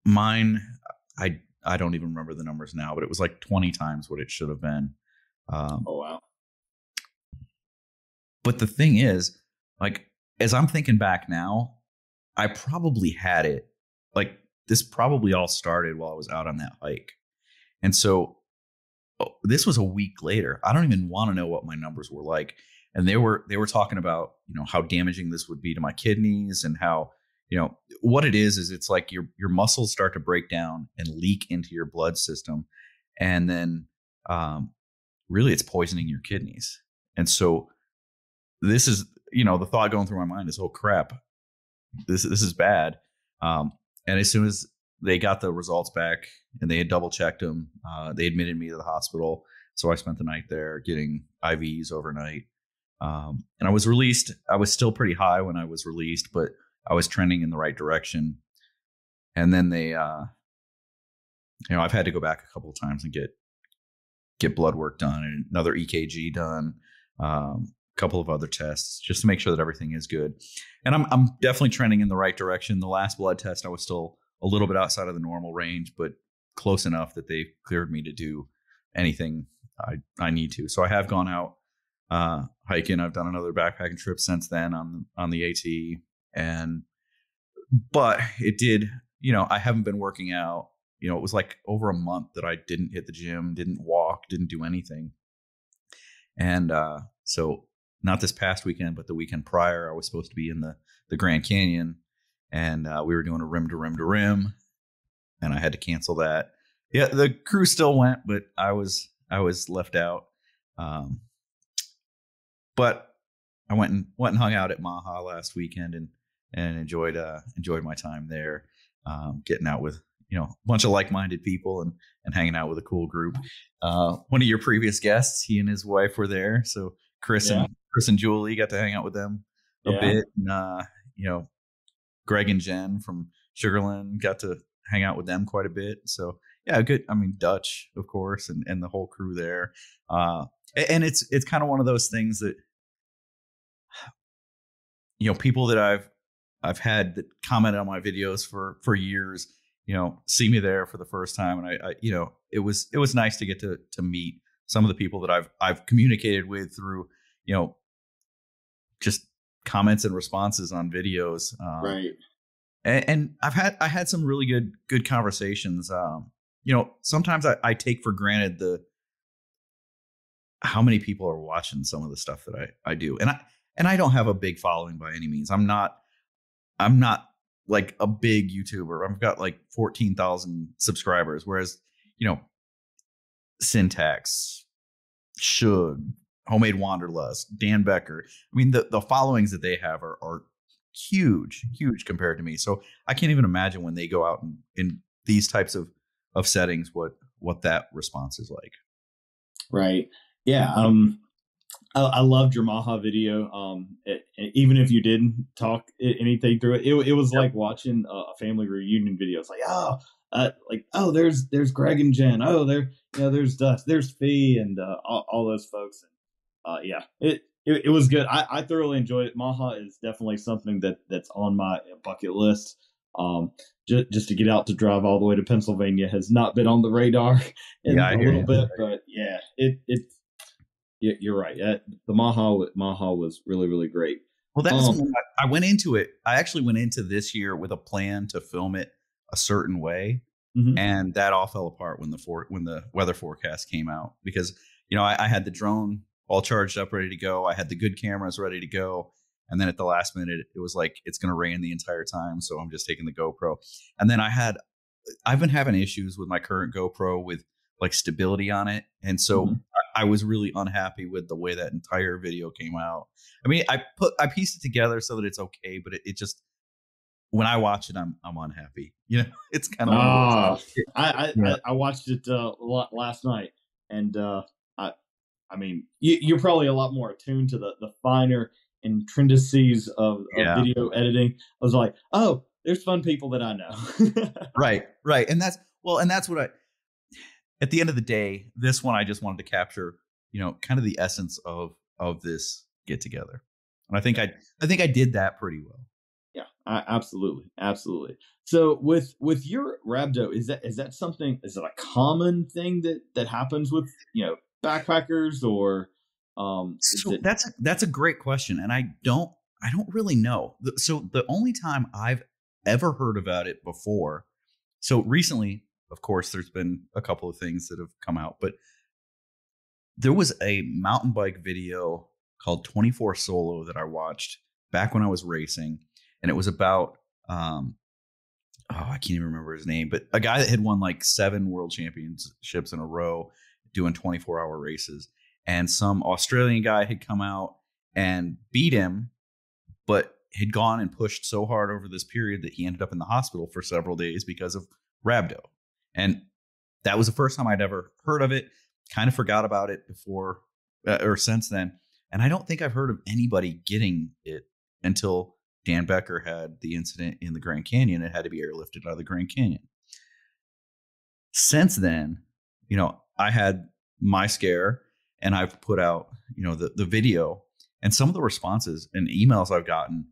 mine, I don't even remember the numbers now, but it was like 20 times what it should have been. Oh, wow. But the thing is, like, as I'm thinking back now, I probably had it. Like, this probably all started while I was out on that hike. And so this was a week later. I don't even want to know what my numbers were like. And they were talking about, how damaging this would be to my kidneys, and how, what it is it's like your muscles start to break down and leak into your blood system. And then really it's poisoning your kidneys. And so this is, the thought going through my mind is, oh crap, this is bad. And as soon as they got the results back and they had double checked them, they admitted me to the hospital. So I spent the night there getting IVs overnight. And I was released. I was still pretty high when I was released, but I was trending in the right direction. And then they, I've had to go back a couple of times and get blood work done and another EKG done, a couple of other tests just to make sure that everything is good. And I'm definitely trending in the right direction. The last blood test, I was still a little bit outside of the normal range, but close enough that they cleared me to do anything I need to. So I have gone out hiking. I've done another backpacking trip since then on the AT, but it did, I haven't been working out. It was like over a month that I didn't hit the gym, didn't walk, didn't do anything. And so not this past weekend, but the weekend prior, I was supposed to be in the Grand Canyon, and we were doing a rim to rim to rim, and I had to cancel that. Yeah, the crew still went, but I was left out. But I went and hung out at Maha last weekend and enjoyed my time there, getting out with a bunch of like-minded people and hanging out with a cool group. One of your previous guests, he and his wife were there, so Chris and Julie got to hang out with them a bit, and Greg and Jen from Sugarland got to hang out with them quite a bit. So yeah, good. I mean, Dutch, of course, and the whole crew there. And it's kind of one of those things that people that I've had that commented on my videos for years, see me there for the first time, and I it was nice to get to meet some of the people that I've communicated with through just comments and responses on videos. Right. And I had some really good conversations. Sometimes I take for granted how many people are watching some of the stuff that I do. And I don't have a big following by any means. I'm not like a big YouTuber. I've got like 14,000 subscribers, whereas, Syntax, Shug, Homemade Wanderlust, Dan Becker. I mean, the followings that they have are huge compared to me. So I can't even imagine when they go out in these types of settings, what that response is like. Right. Yeah. I loved your Maha video. Even if you didn't talk anything through it, it was like watching a family reunion video. It's like, there's Greg and Jen. Oh, there's Dust, there's Fee, and all those folks. It was good. I thoroughly enjoyed it. Maha is definitely something that's on my bucket list. Just to get out to drive all the way to Pennsylvania has not been on the radar in a little bit, but yeah, you're right. The Maha was really, really great. Well, that's I went into it. I actually went into this year with a plan to film it a certain way, and that all fell apart when the weather forecast came out, because I had the drone all charged up, ready to go. I had the good cameras ready to go, And then at the last minute, it was like, it's going to rain the entire time. So I'm just taking the GoPro. And then I've been having issues with my current GoPro with like stability on it. And so I was really unhappy with the way that entire video came out. I mean, I pieced it together so that it's okay, but it just, when I watch it, I'm unhappy. You know, it's kind of. I watched it last night, and I mean, you're probably a lot more attuned to the finer intricacies of video editing. I was like, oh, there's fun people that I know. Right, and that's what at the end of the day, this one I just wanted to capture, you know, kind of the essence of this get together, and I think I did that pretty well. Yeah, absolutely. So with your rhabdo, is that something? Is it a common thing that happens with, you know, backpackers, or so that's a great question, and I don't really know. So the only time I've ever heard about it before, so recently, of course, there's been a couple of things that have come out, but there was a mountain bike video called 24 Solo that I watched back when I was racing, and it was about I can't even remember his name, but a guy that had won like 7 world championships in a row doing 24-hour races. And some Australian guy had come out and beat him, but had gone and pushed so hard over this period that he ended up in the hospital for several days because of rhabdo. And that was the first time I'd ever heard of it. Kind of forgot about it before or since then. And I don't think I've heard of anybody getting it until Dan Becker had the incident in the Grand Canyon. It had to be airlifted out of the Grand Canyon. Since then, you know, I had my scare, and I've put out, you know, the video, and some of the responses and emails I've gotten,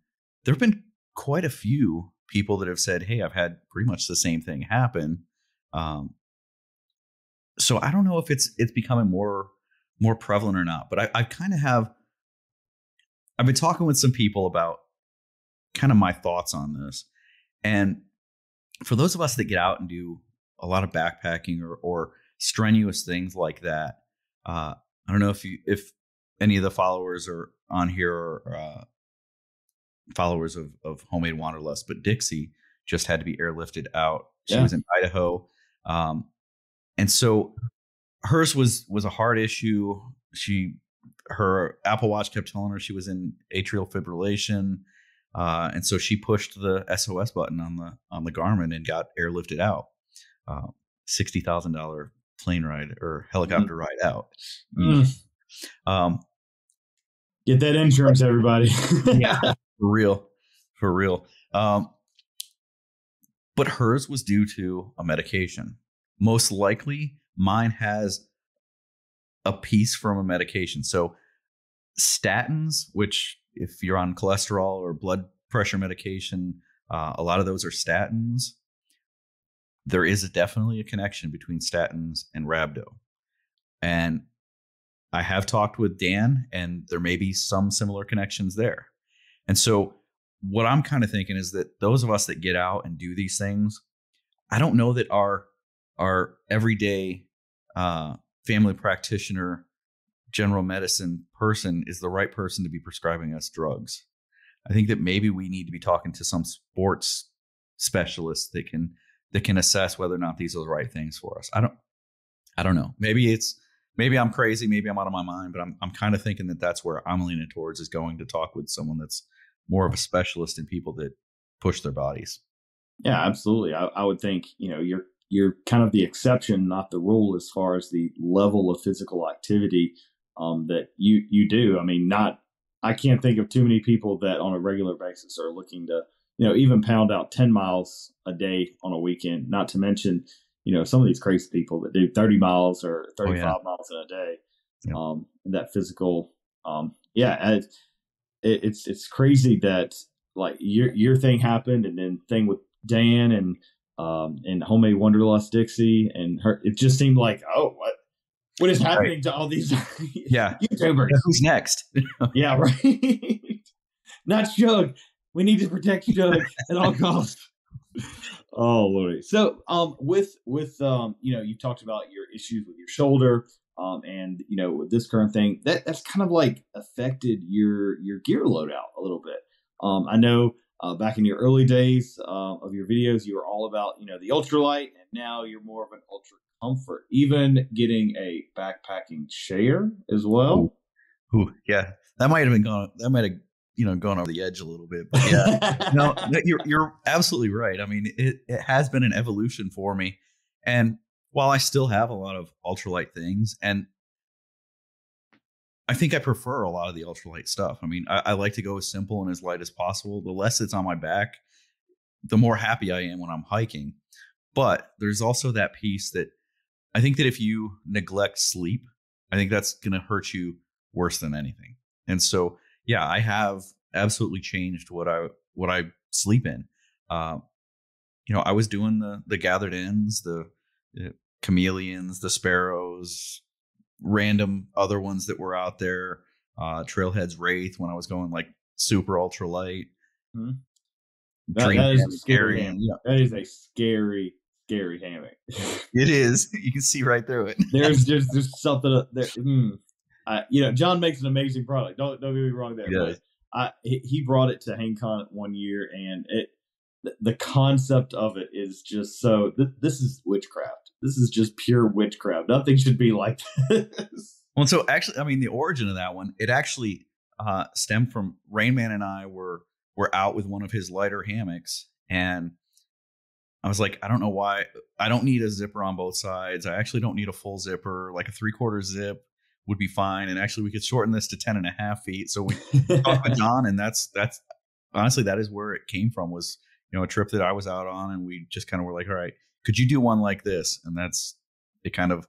there have been quite a few people that have said, hey, I've had pretty much the same thing happen. So I don't know if it's becoming more prevalent or not, but I kind of have, I've been talking with some people about kind of my thoughts on this. And for those of us that get out and do a lot of backpacking or strenuous things like that, I don't know if any of the followers are on here or followers of Homemade Wanderlust, but Dixie just had to be airlifted out. She was in Idaho. And so hers was a hard issue. Her Apple Watch kept telling her she was in atrial fibrillation. And so she pushed the SOS button on the Garmin and got airlifted out. $60,000 plane ride or helicopter ride out. Get that insurance, everybody. Yeah, for real. But hers was due to a medication. Most likely mine has a piece from a medication. So statins, which if you're on cholesterol or blood pressure medication, a lot of those are statins. There is definitely a connection between statins and rhabdo. And I have talked with Dan, and there may be some similar connections there. And so what I'm kind of thinking is that those of us that get out and do these things, I don't know that our everyday family practitioner, general medicine person is the right person to be prescribing us drugs. I think that maybe we need to be talking to some sports specialists that can assess whether or not these are the right things for us. I don't know. Maybe I'm crazy. Maybe I'm out of my mind, but I'm kind of thinking that that's where I'm leaning towards, is going to talk with someone that's more of a specialist in people that push their bodies. Yeah, absolutely. I would think, you know, you're kind of the exception, not the rule, as far as the level of physical activity that you do. I mean, I can't think of too many people that on a regular basis are looking to, you know, even pound out 10 miles a day on a weekend, not to mention, you know, some of these crazy people that do 30 miles or 35 miles in a day. Yeah. That physical, it's crazy that like your thing happened, and then thing with Dan and Homemade Wanderlust Dixie and her, it just seemed like, oh, what is happening to all these YouTubers? Who's next? Yeah, right. Not Shug. We need to protect Shug at all costs. Oh Lordy. So with you know, you talked about your issues with your shoulder. And with this current thing, that's kind of like affected your gear loadout a little bit. I know back in your early days of your videos, you were all about the ultralight, and now you're more of an ultra comfort. Even getting a backpacking chair as well. Ooh, yeah, that might have been gone. That might have gone over the edge a little bit. But yeah, no, you're absolutely right. I mean, it has been an evolution for me, and while I still have a lot of ultralight things, and I think I prefer a lot of the ultralight stuff. I mean, I like to go as simple and as light as possible. The less it's on my back, the more happy I am when I'm hiking. But there's also that piece that I think that if you neglect sleep, I think that's going to hurt you worse than anything. And so, yeah, I have absolutely changed what I sleep in. I was doing the gathered ends, the chameleons, the sparrows, random other ones that were out there, Trailhead's Wraith when I was going like super ultralight. Mm-hmm. That is a scary hammock. Yeah. That is a scary hammock. It is. You can see right through it. there's something there. John makes an amazing product. Don't get me wrong there. Yeah. But he brought it to HangCon one year, and the concept of it is just so. This is witchcraft. This is just pure witchcraft. Nothing should be like this. Well, so actually, I mean, the origin of that one, it actually stemmed from Rain Man and I were out with one of his lighter hammocks, and I was like, I don't know why. I don't need a zipper on both sides. I actually don't need a full zipper. Like a 3/4 zip would be fine. And actually, we could shorten this to 10.5 feet. So we talked with John, and that's honestly, that is where it came from. Was a trip that I was out on, and we just kind of were like, all right, could you do one like this? And it kind of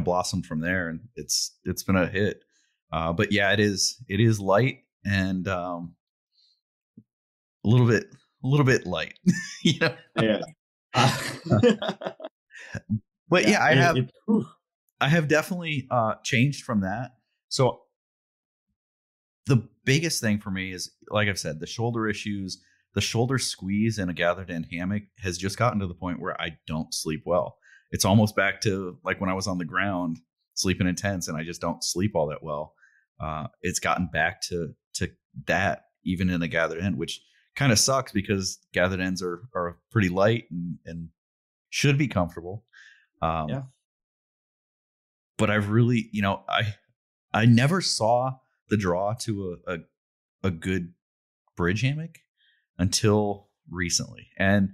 blossomed from there, and it's been a hit. But yeah, it is light and a little bit light, Yeah. But yeah, I have definitely changed from that. So the biggest thing for me is, like I've said, the shoulder issues. The shoulder squeeze in a gathered end hammock has just gotten to the point where I don't sleep well. It's almost back to like when I was on the ground sleeping in tents, and I just don't sleep all that well. It's gotten back to that even in a gathered end, which kind of sucks because gathered ends are pretty light and should be comfortable. Yeah. But I've really, I never saw the draw to a good bridge hammock until recently, and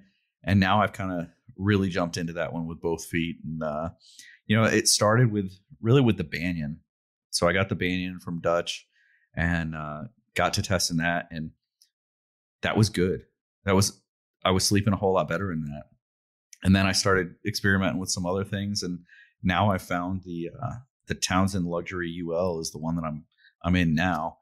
now I've kind of really jumped into that one with both feet. And it started with the Banyan. So I got the Banyan from Dutch and got to testing that, and that was good. I was sleeping a whole lot better in that. And then I started experimenting with some other things, and now I found the Townsend Luxury UL is the one that I'm in now,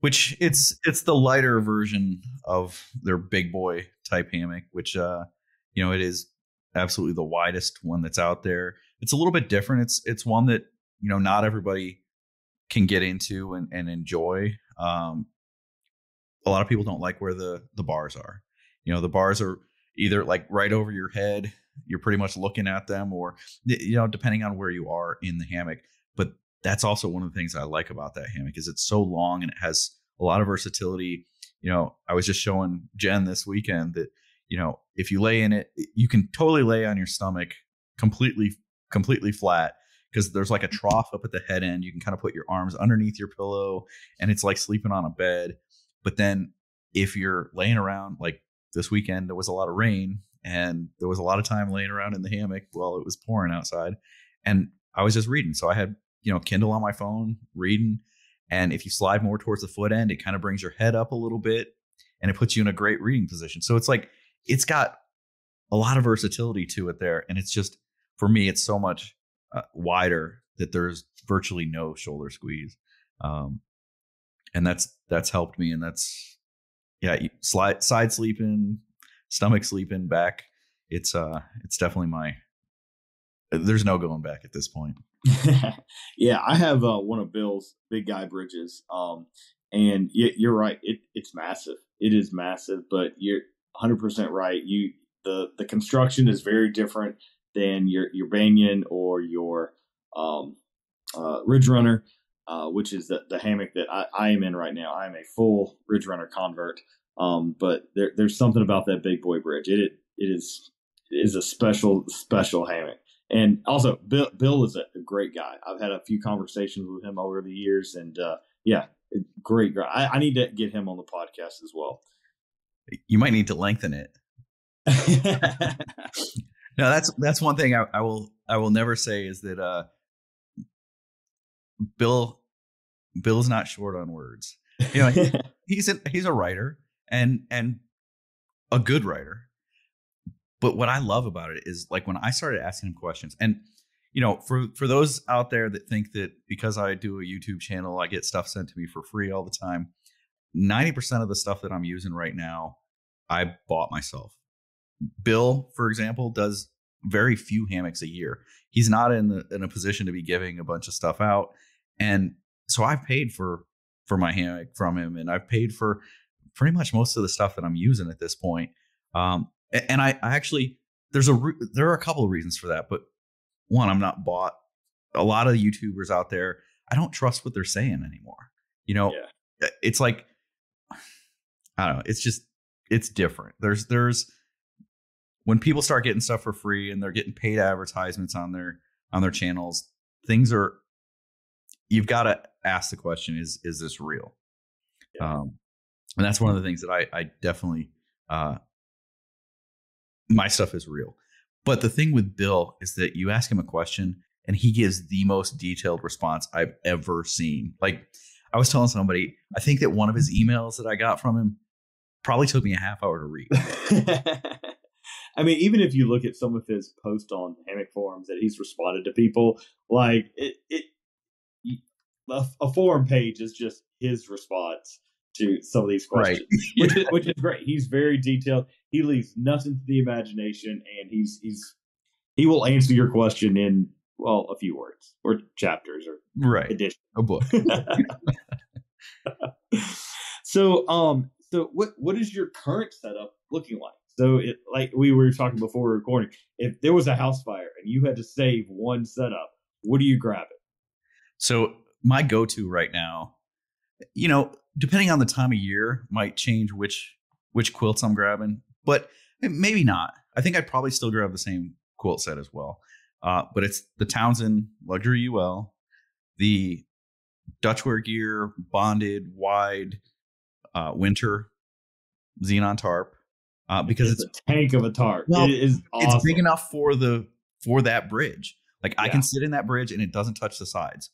which it's the lighter version of their big boy type hammock, which it is absolutely the widest one that's out there. It's a little bit different. It's one that not everybody can get into and enjoy. A lot of people don't like where the bars are. The bars are either like right over your head. You're pretty much looking at them, or depending on where you are in the hammock. But that's also one of the things I like about that hammock is it's so long and it has a lot of versatility. I was just showing Jen this weekend that, if you lay in it, you can totally lay on your stomach completely flat, because there's like a trough up at the head end. You can kind of put your arms underneath your pillow, and it's like sleeping on a bed. But then if you're laying around, like this weekend, there was a lot of rain, and there was a lot of time laying around in the hammock while it was pouring outside. And I was just reading. So I had, Kindle on my phone reading. And if you slide more towards the foot end, it kind of brings your head up a little bit, and it puts you in a great reading position. So it's like, it's got a lot of versatility to it there. And it's just, for me, it's so much wider that there's virtually no shoulder squeeze. And that's helped me. And that's, side sleeping, stomach sleeping, back. It's definitely there's no going back at this point. Yeah, I have one of Bill's big guy bridges. And you're right. It's massive. It is massive, but you're 100% right. The construction is very different than your Banyan or your Ridge Runner, which is the hammock that I am in right now. I'm a full Ridge Runner convert. But there's something about that big boy bridge. It is a special hammock. And also, Bill is a great guy. I've had a few conversations with him over the years, and great guy. I need to get him on the podcast as well. You might need to lengthen it. No, that's one thing I will never say is that Bill's not short on words. You know, he's a writer and a good writer. But what I love about it is like when I started asking him questions, and you know, for those out there that think that because I do a YouTube channel, I get stuff sent to me for free all the time. 90% of the stuff that I'm using right now, I bought myself. Bill, for example, does very few hammocks a year. He's not in a position to be giving a bunch of stuff out. And so I've paid for my hammock from him, and I've paid for pretty much most of the stuff that I'm using at this point. And I actually, there are a couple of reasons for that, but one, I'm not bought. A lot of YouTubers out there, I don't trust what they're saying anymore. You know, It's like, I don't know. It's different. There's when people start getting stuff for free and they're getting paid advertisements on their channels, you've got to ask the question, is this real? Yeah. And that's one of the things that I definitely, my stuff is real. But the thing with Bill is that you ask him a question and he gives the most detailed response I've ever seen. Like I was telling somebody, I think that one of his emails that I got from him probably took me a half hour to read. I mean, even if you look at some of his posts on hammock forums that he's responded to people, like a forum page is just his response to some of these questions, right. which is great. He's very detailed. He leaves nothing to the imagination, and he will answer your question in a few words or chapters or edition. A book. So what is your current setup looking like? So like we were talking before we were recording, if there was a house fire and you had to save one setup, what are you grabbing? So my go-to right now, you know, depending on the time of year, might change which quilts I'm grabbing, but maybe not. I think I'd probably still grab the same quilt set as well. But it's the Townsend Luxury UL, the Dutchware Gear Bonded Wide Winter Xenon Tarp, because it's a tank of a tarp. Well, it is awesome. It's big enough for that bridge. Like I can sit in that bridge and it doesn't touch the sides.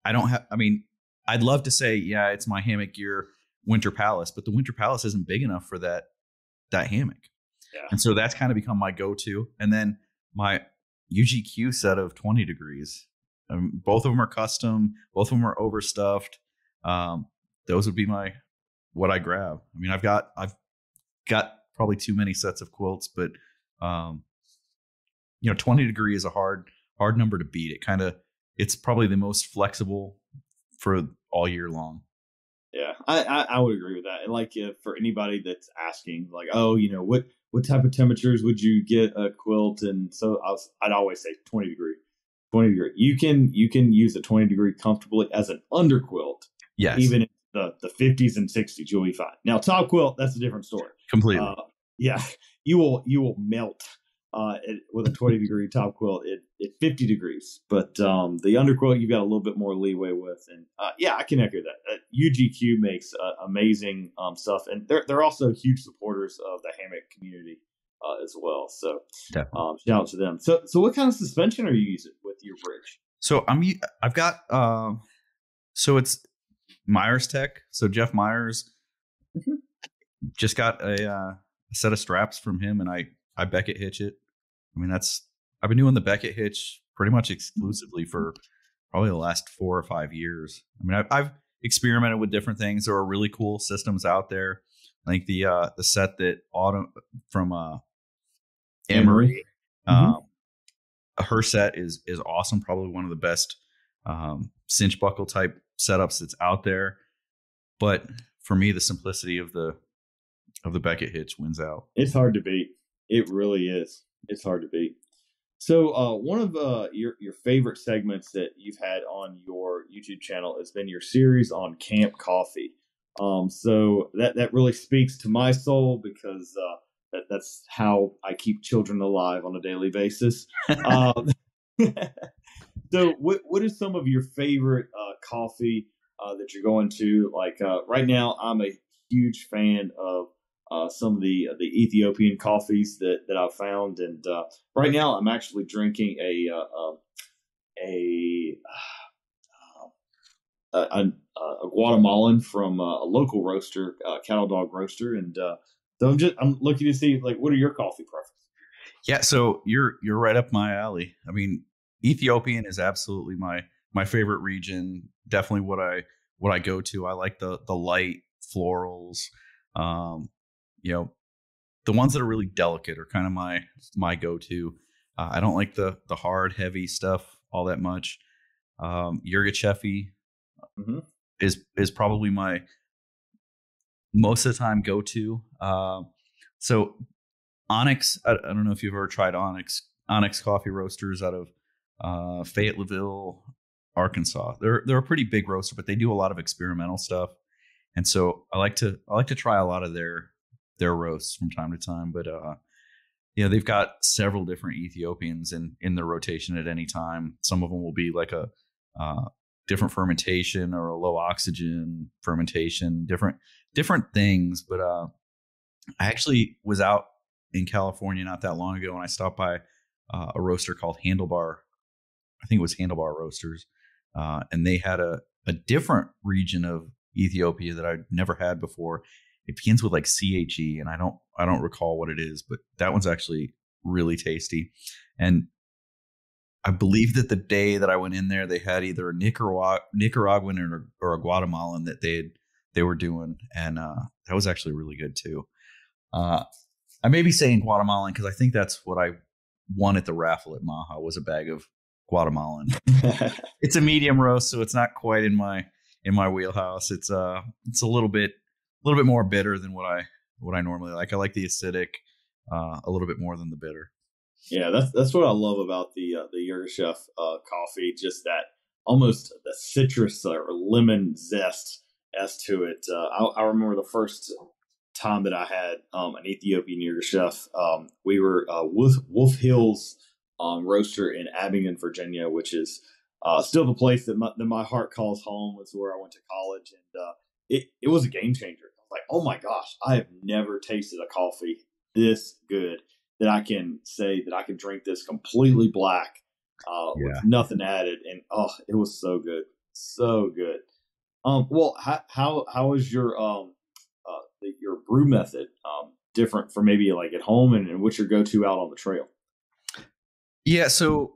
I'd love to say, it's my Hammock Gear Winter Palace, but the Winter Palace isn't big enough for that hammock. Yeah. And so that's kind of become my go-to. And then my UGQ set of 20 degrees. Both of them are custom. Both of them are overstuffed. Those would be what I grab. I mean, I've got probably too many sets of quilts, but 20 degree is a hard number to beat. It's probably the most flexible for all year long. Yeah, I would agree with that. And like for anybody that's asking, like, what type of temperatures would you get a quilt? And so I'd always say 20 degree. 20 degree. You can use a 20 degree comfortably as an underquilt. Yes. Even in the 50s and 60s, you'll be fine. Now, top quilt, that's a different story. Completely. You will melt with a 20 degree top quilt at 50 degrees. But the underquilt, you've got a little bit more leeway with. And I can echo that. UGQ makes amazing stuff. And they're also huge supporters of the hammock community as well. So shout out to them. So what kind of suspension are you using with your bridge? So I've got so it's Myers Tech. So Jeff Myers just got a set of straps from him, and I Beckett hitch it. I mean, I've been doing the Beckett hitch pretty much exclusively for probably the last 4 or 5 years. I mean, I've experimented with different things. There are really cool systems out there, like the set that Autumn from Emery. Her set is awesome. Probably one of the best cinch buckle type setups that's out there. But for me, the simplicity of the Beckett hitch wins out. It's hard to beat. It really is. It's hard to beat. So one of your favorite segments that you've had on your YouTube channel has been your series on camp coffee. So that really speaks to my soul because that's how I keep children alive on a daily basis. Um, so what is some of your favorite coffee that you're going to? Like right now, I'm a huge fan of some of the Ethiopian coffees that I've found, and right now I'm actually drinking a a Guatemalan from a local roaster, Cattle Dog Roaster, and so I'm looking to see like what are your coffee preferences? Yeah, so you're right up my alley. I mean, Ethiopian is absolutely my favorite region. Definitely what I go to. I like the light florals. Um, you know, the ones that are really delicate are kind of my go-to. I don't like the hard, heavy stuff all that much. Yirgacheffe Mm-hmm. is probably my most of the time go-to. So Onyx, I don't know if you've ever tried Onyx coffee roasters out of Fayetteville, Arkansas. They're a pretty big roaster, but they do a lot of experimental stuff. And so I like to try a lot of their roasts from time to time. But they've got several different Ethiopians in their rotation at any time. Some of them will be like a different fermentation or a low oxygen fermentation, different things. But I actually was out in California not that long ago, and I stopped by a roaster called Handlebar. I think it was Handlebar Roasters, and they had a different region of Ethiopia that I'd never had before. It begins with like CHE, and I don't recall what it is, but that one's actually really tasty. And I believe that the day that I went in there, they had either a Nicaraguan or a Guatemalan that they were doing, and that was actually really good too. I may be saying Guatemalan because I think that's what I won at the raffle at Maha was a bag of Guatemalan. It's a medium roast, so it's not quite in my wheelhouse. It's a little bit more bitter than what I normally like. I like the acidic a little bit more than the bitter. Yeah, that's what I love about the Yirgacheffe coffee. Just that almost the citrus or lemon zest as to it. I remember the first time that I had an Ethiopian Yirgacheffe. We were Wolf Hills roaster in Abingdon, Virginia, which is still the place that my heart calls home. It's where I went to college, and it was a game changer. I was like, oh my gosh, I have never tasted a coffee this good that I can say that I could drink this completely black with nothing added, and it was so good, so good. Well, how is your brew method different from maybe like at home, and what's your go-to out on the trail? Yeah, so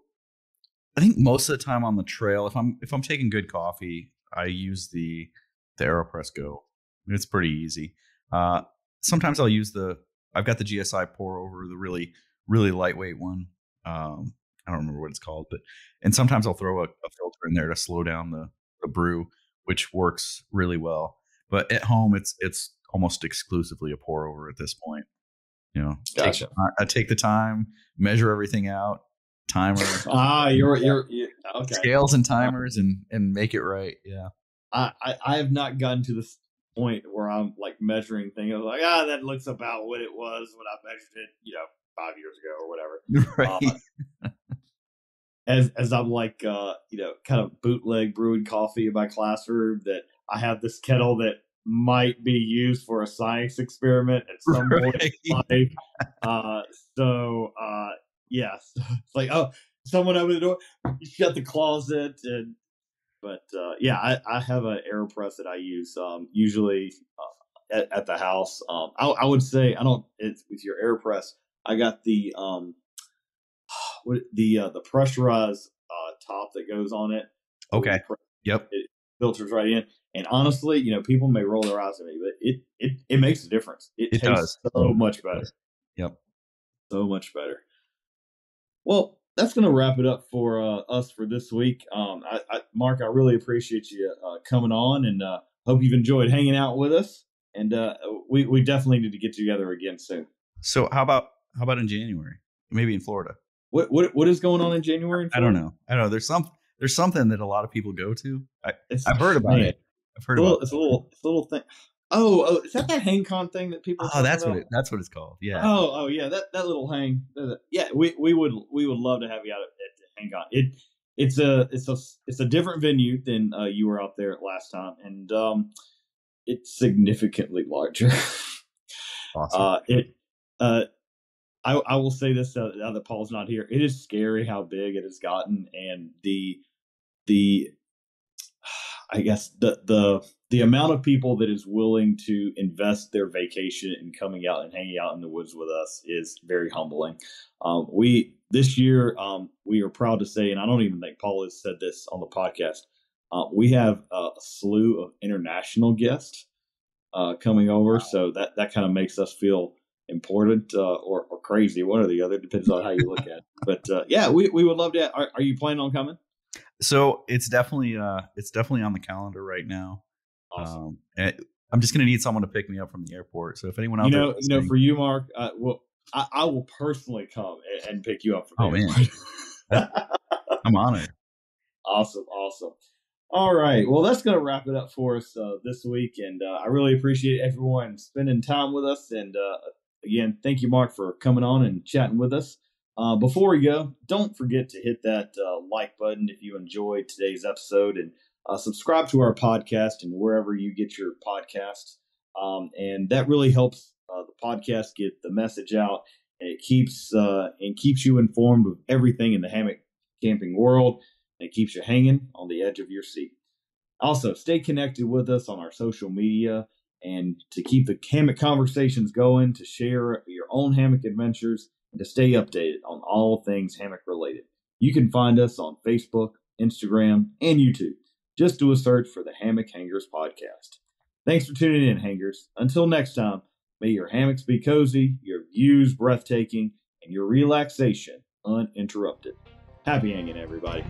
I think most of the time on the trail, if I'm taking good coffee, I use the AeroPress Go. It's pretty easy. Sometimes I'll use I've got the GSI pour over, the really, really lightweight one. I don't remember what it's called, and sometimes I'll throw a filter in there to slow down the brew, which works really well. But at home, it's almost exclusively a pour over at this point. Gotcha. I take the time, measure everything out, timer. You're okay. Scales and timers and make it right. Yeah. I have not gotten to this point where I'm like measuring things. I was like, that looks about what it was when I measured it, 5 years ago or whatever. Right. As I'm like, kind of bootleg brewing coffee in my classroom, that I have this kettle that might be used for a science experiment at some point in life. Yes, it's like, someone opened the door, you shut the closet, but I have an AeroPress that I use usually at the house. I would say with your AeroPress, I got the the pressurized top that goes on it. Okay. Yep. It filters right in. And honestly, people may roll their eyes at me, but it makes a difference. It tastes does so much better. Yep. So much better. Well, that's going to wrap it up for us for this week. Mark, I really appreciate you coming on, and hope you've enjoyed hanging out with us. And we definitely need to get together again soon. So how about in January? Maybe in Florida. What is going on in January? I don't know. There's something that a lot of people go to. I've heard about it. I've heard about it's a little thing. Oh, is that hang con thing that people? Oh, that's what it's called. Yeah. Oh, yeah. That little hang. Yeah, we would love to have you out at hang con. It's a different venue than you were out there at last time, and it's significantly larger. Awesome. I will say this now that Paul's not here. It is scary how big it has gotten, and the I guess the amount of people that is willing to invest their vacation in coming out and hanging out in the woods with us is very humbling. This year we are proud to say, and I don't even think Paul has said this on the podcast, we have a slew of international guests coming over, so that kind of makes us feel important or crazy, one or the other, depends on how you look at it. But yeah, we would love to. Are you planning on coming? So it's definitely on the calendar right now. Awesome. I'm just gonna need someone to pick me up from the airport. So if anyone out there, for you, Mark, I will personally come and pick you up from the airport. Man, I'm honored. Awesome. All right, well, that's going to wrap it up for us this week, and I really appreciate everyone spending time with us. And again, thank you, Mark, for coming on and chatting with us. Before we go, don't forget to hit that like button if you enjoyed today's episode, and subscribe to our podcast and wherever you get your podcasts. And that really helps the podcast get the message out, and it keeps you informed of everything in the hammock camping world. And it keeps you hanging on the edge of your seat. Also, stay connected with us on our social media, and to keep the hammock conversations going, to share your own hammock adventures, and to stay updated on all things hammock related. You can find us on Facebook, Instagram, and YouTube. Just do a search for the Hammock Hangers Podcast. Thanks for tuning in, Hangers. Until next time, may your hammocks be cozy, your views breathtaking, and your relaxation uninterrupted. Happy hanging, everybody.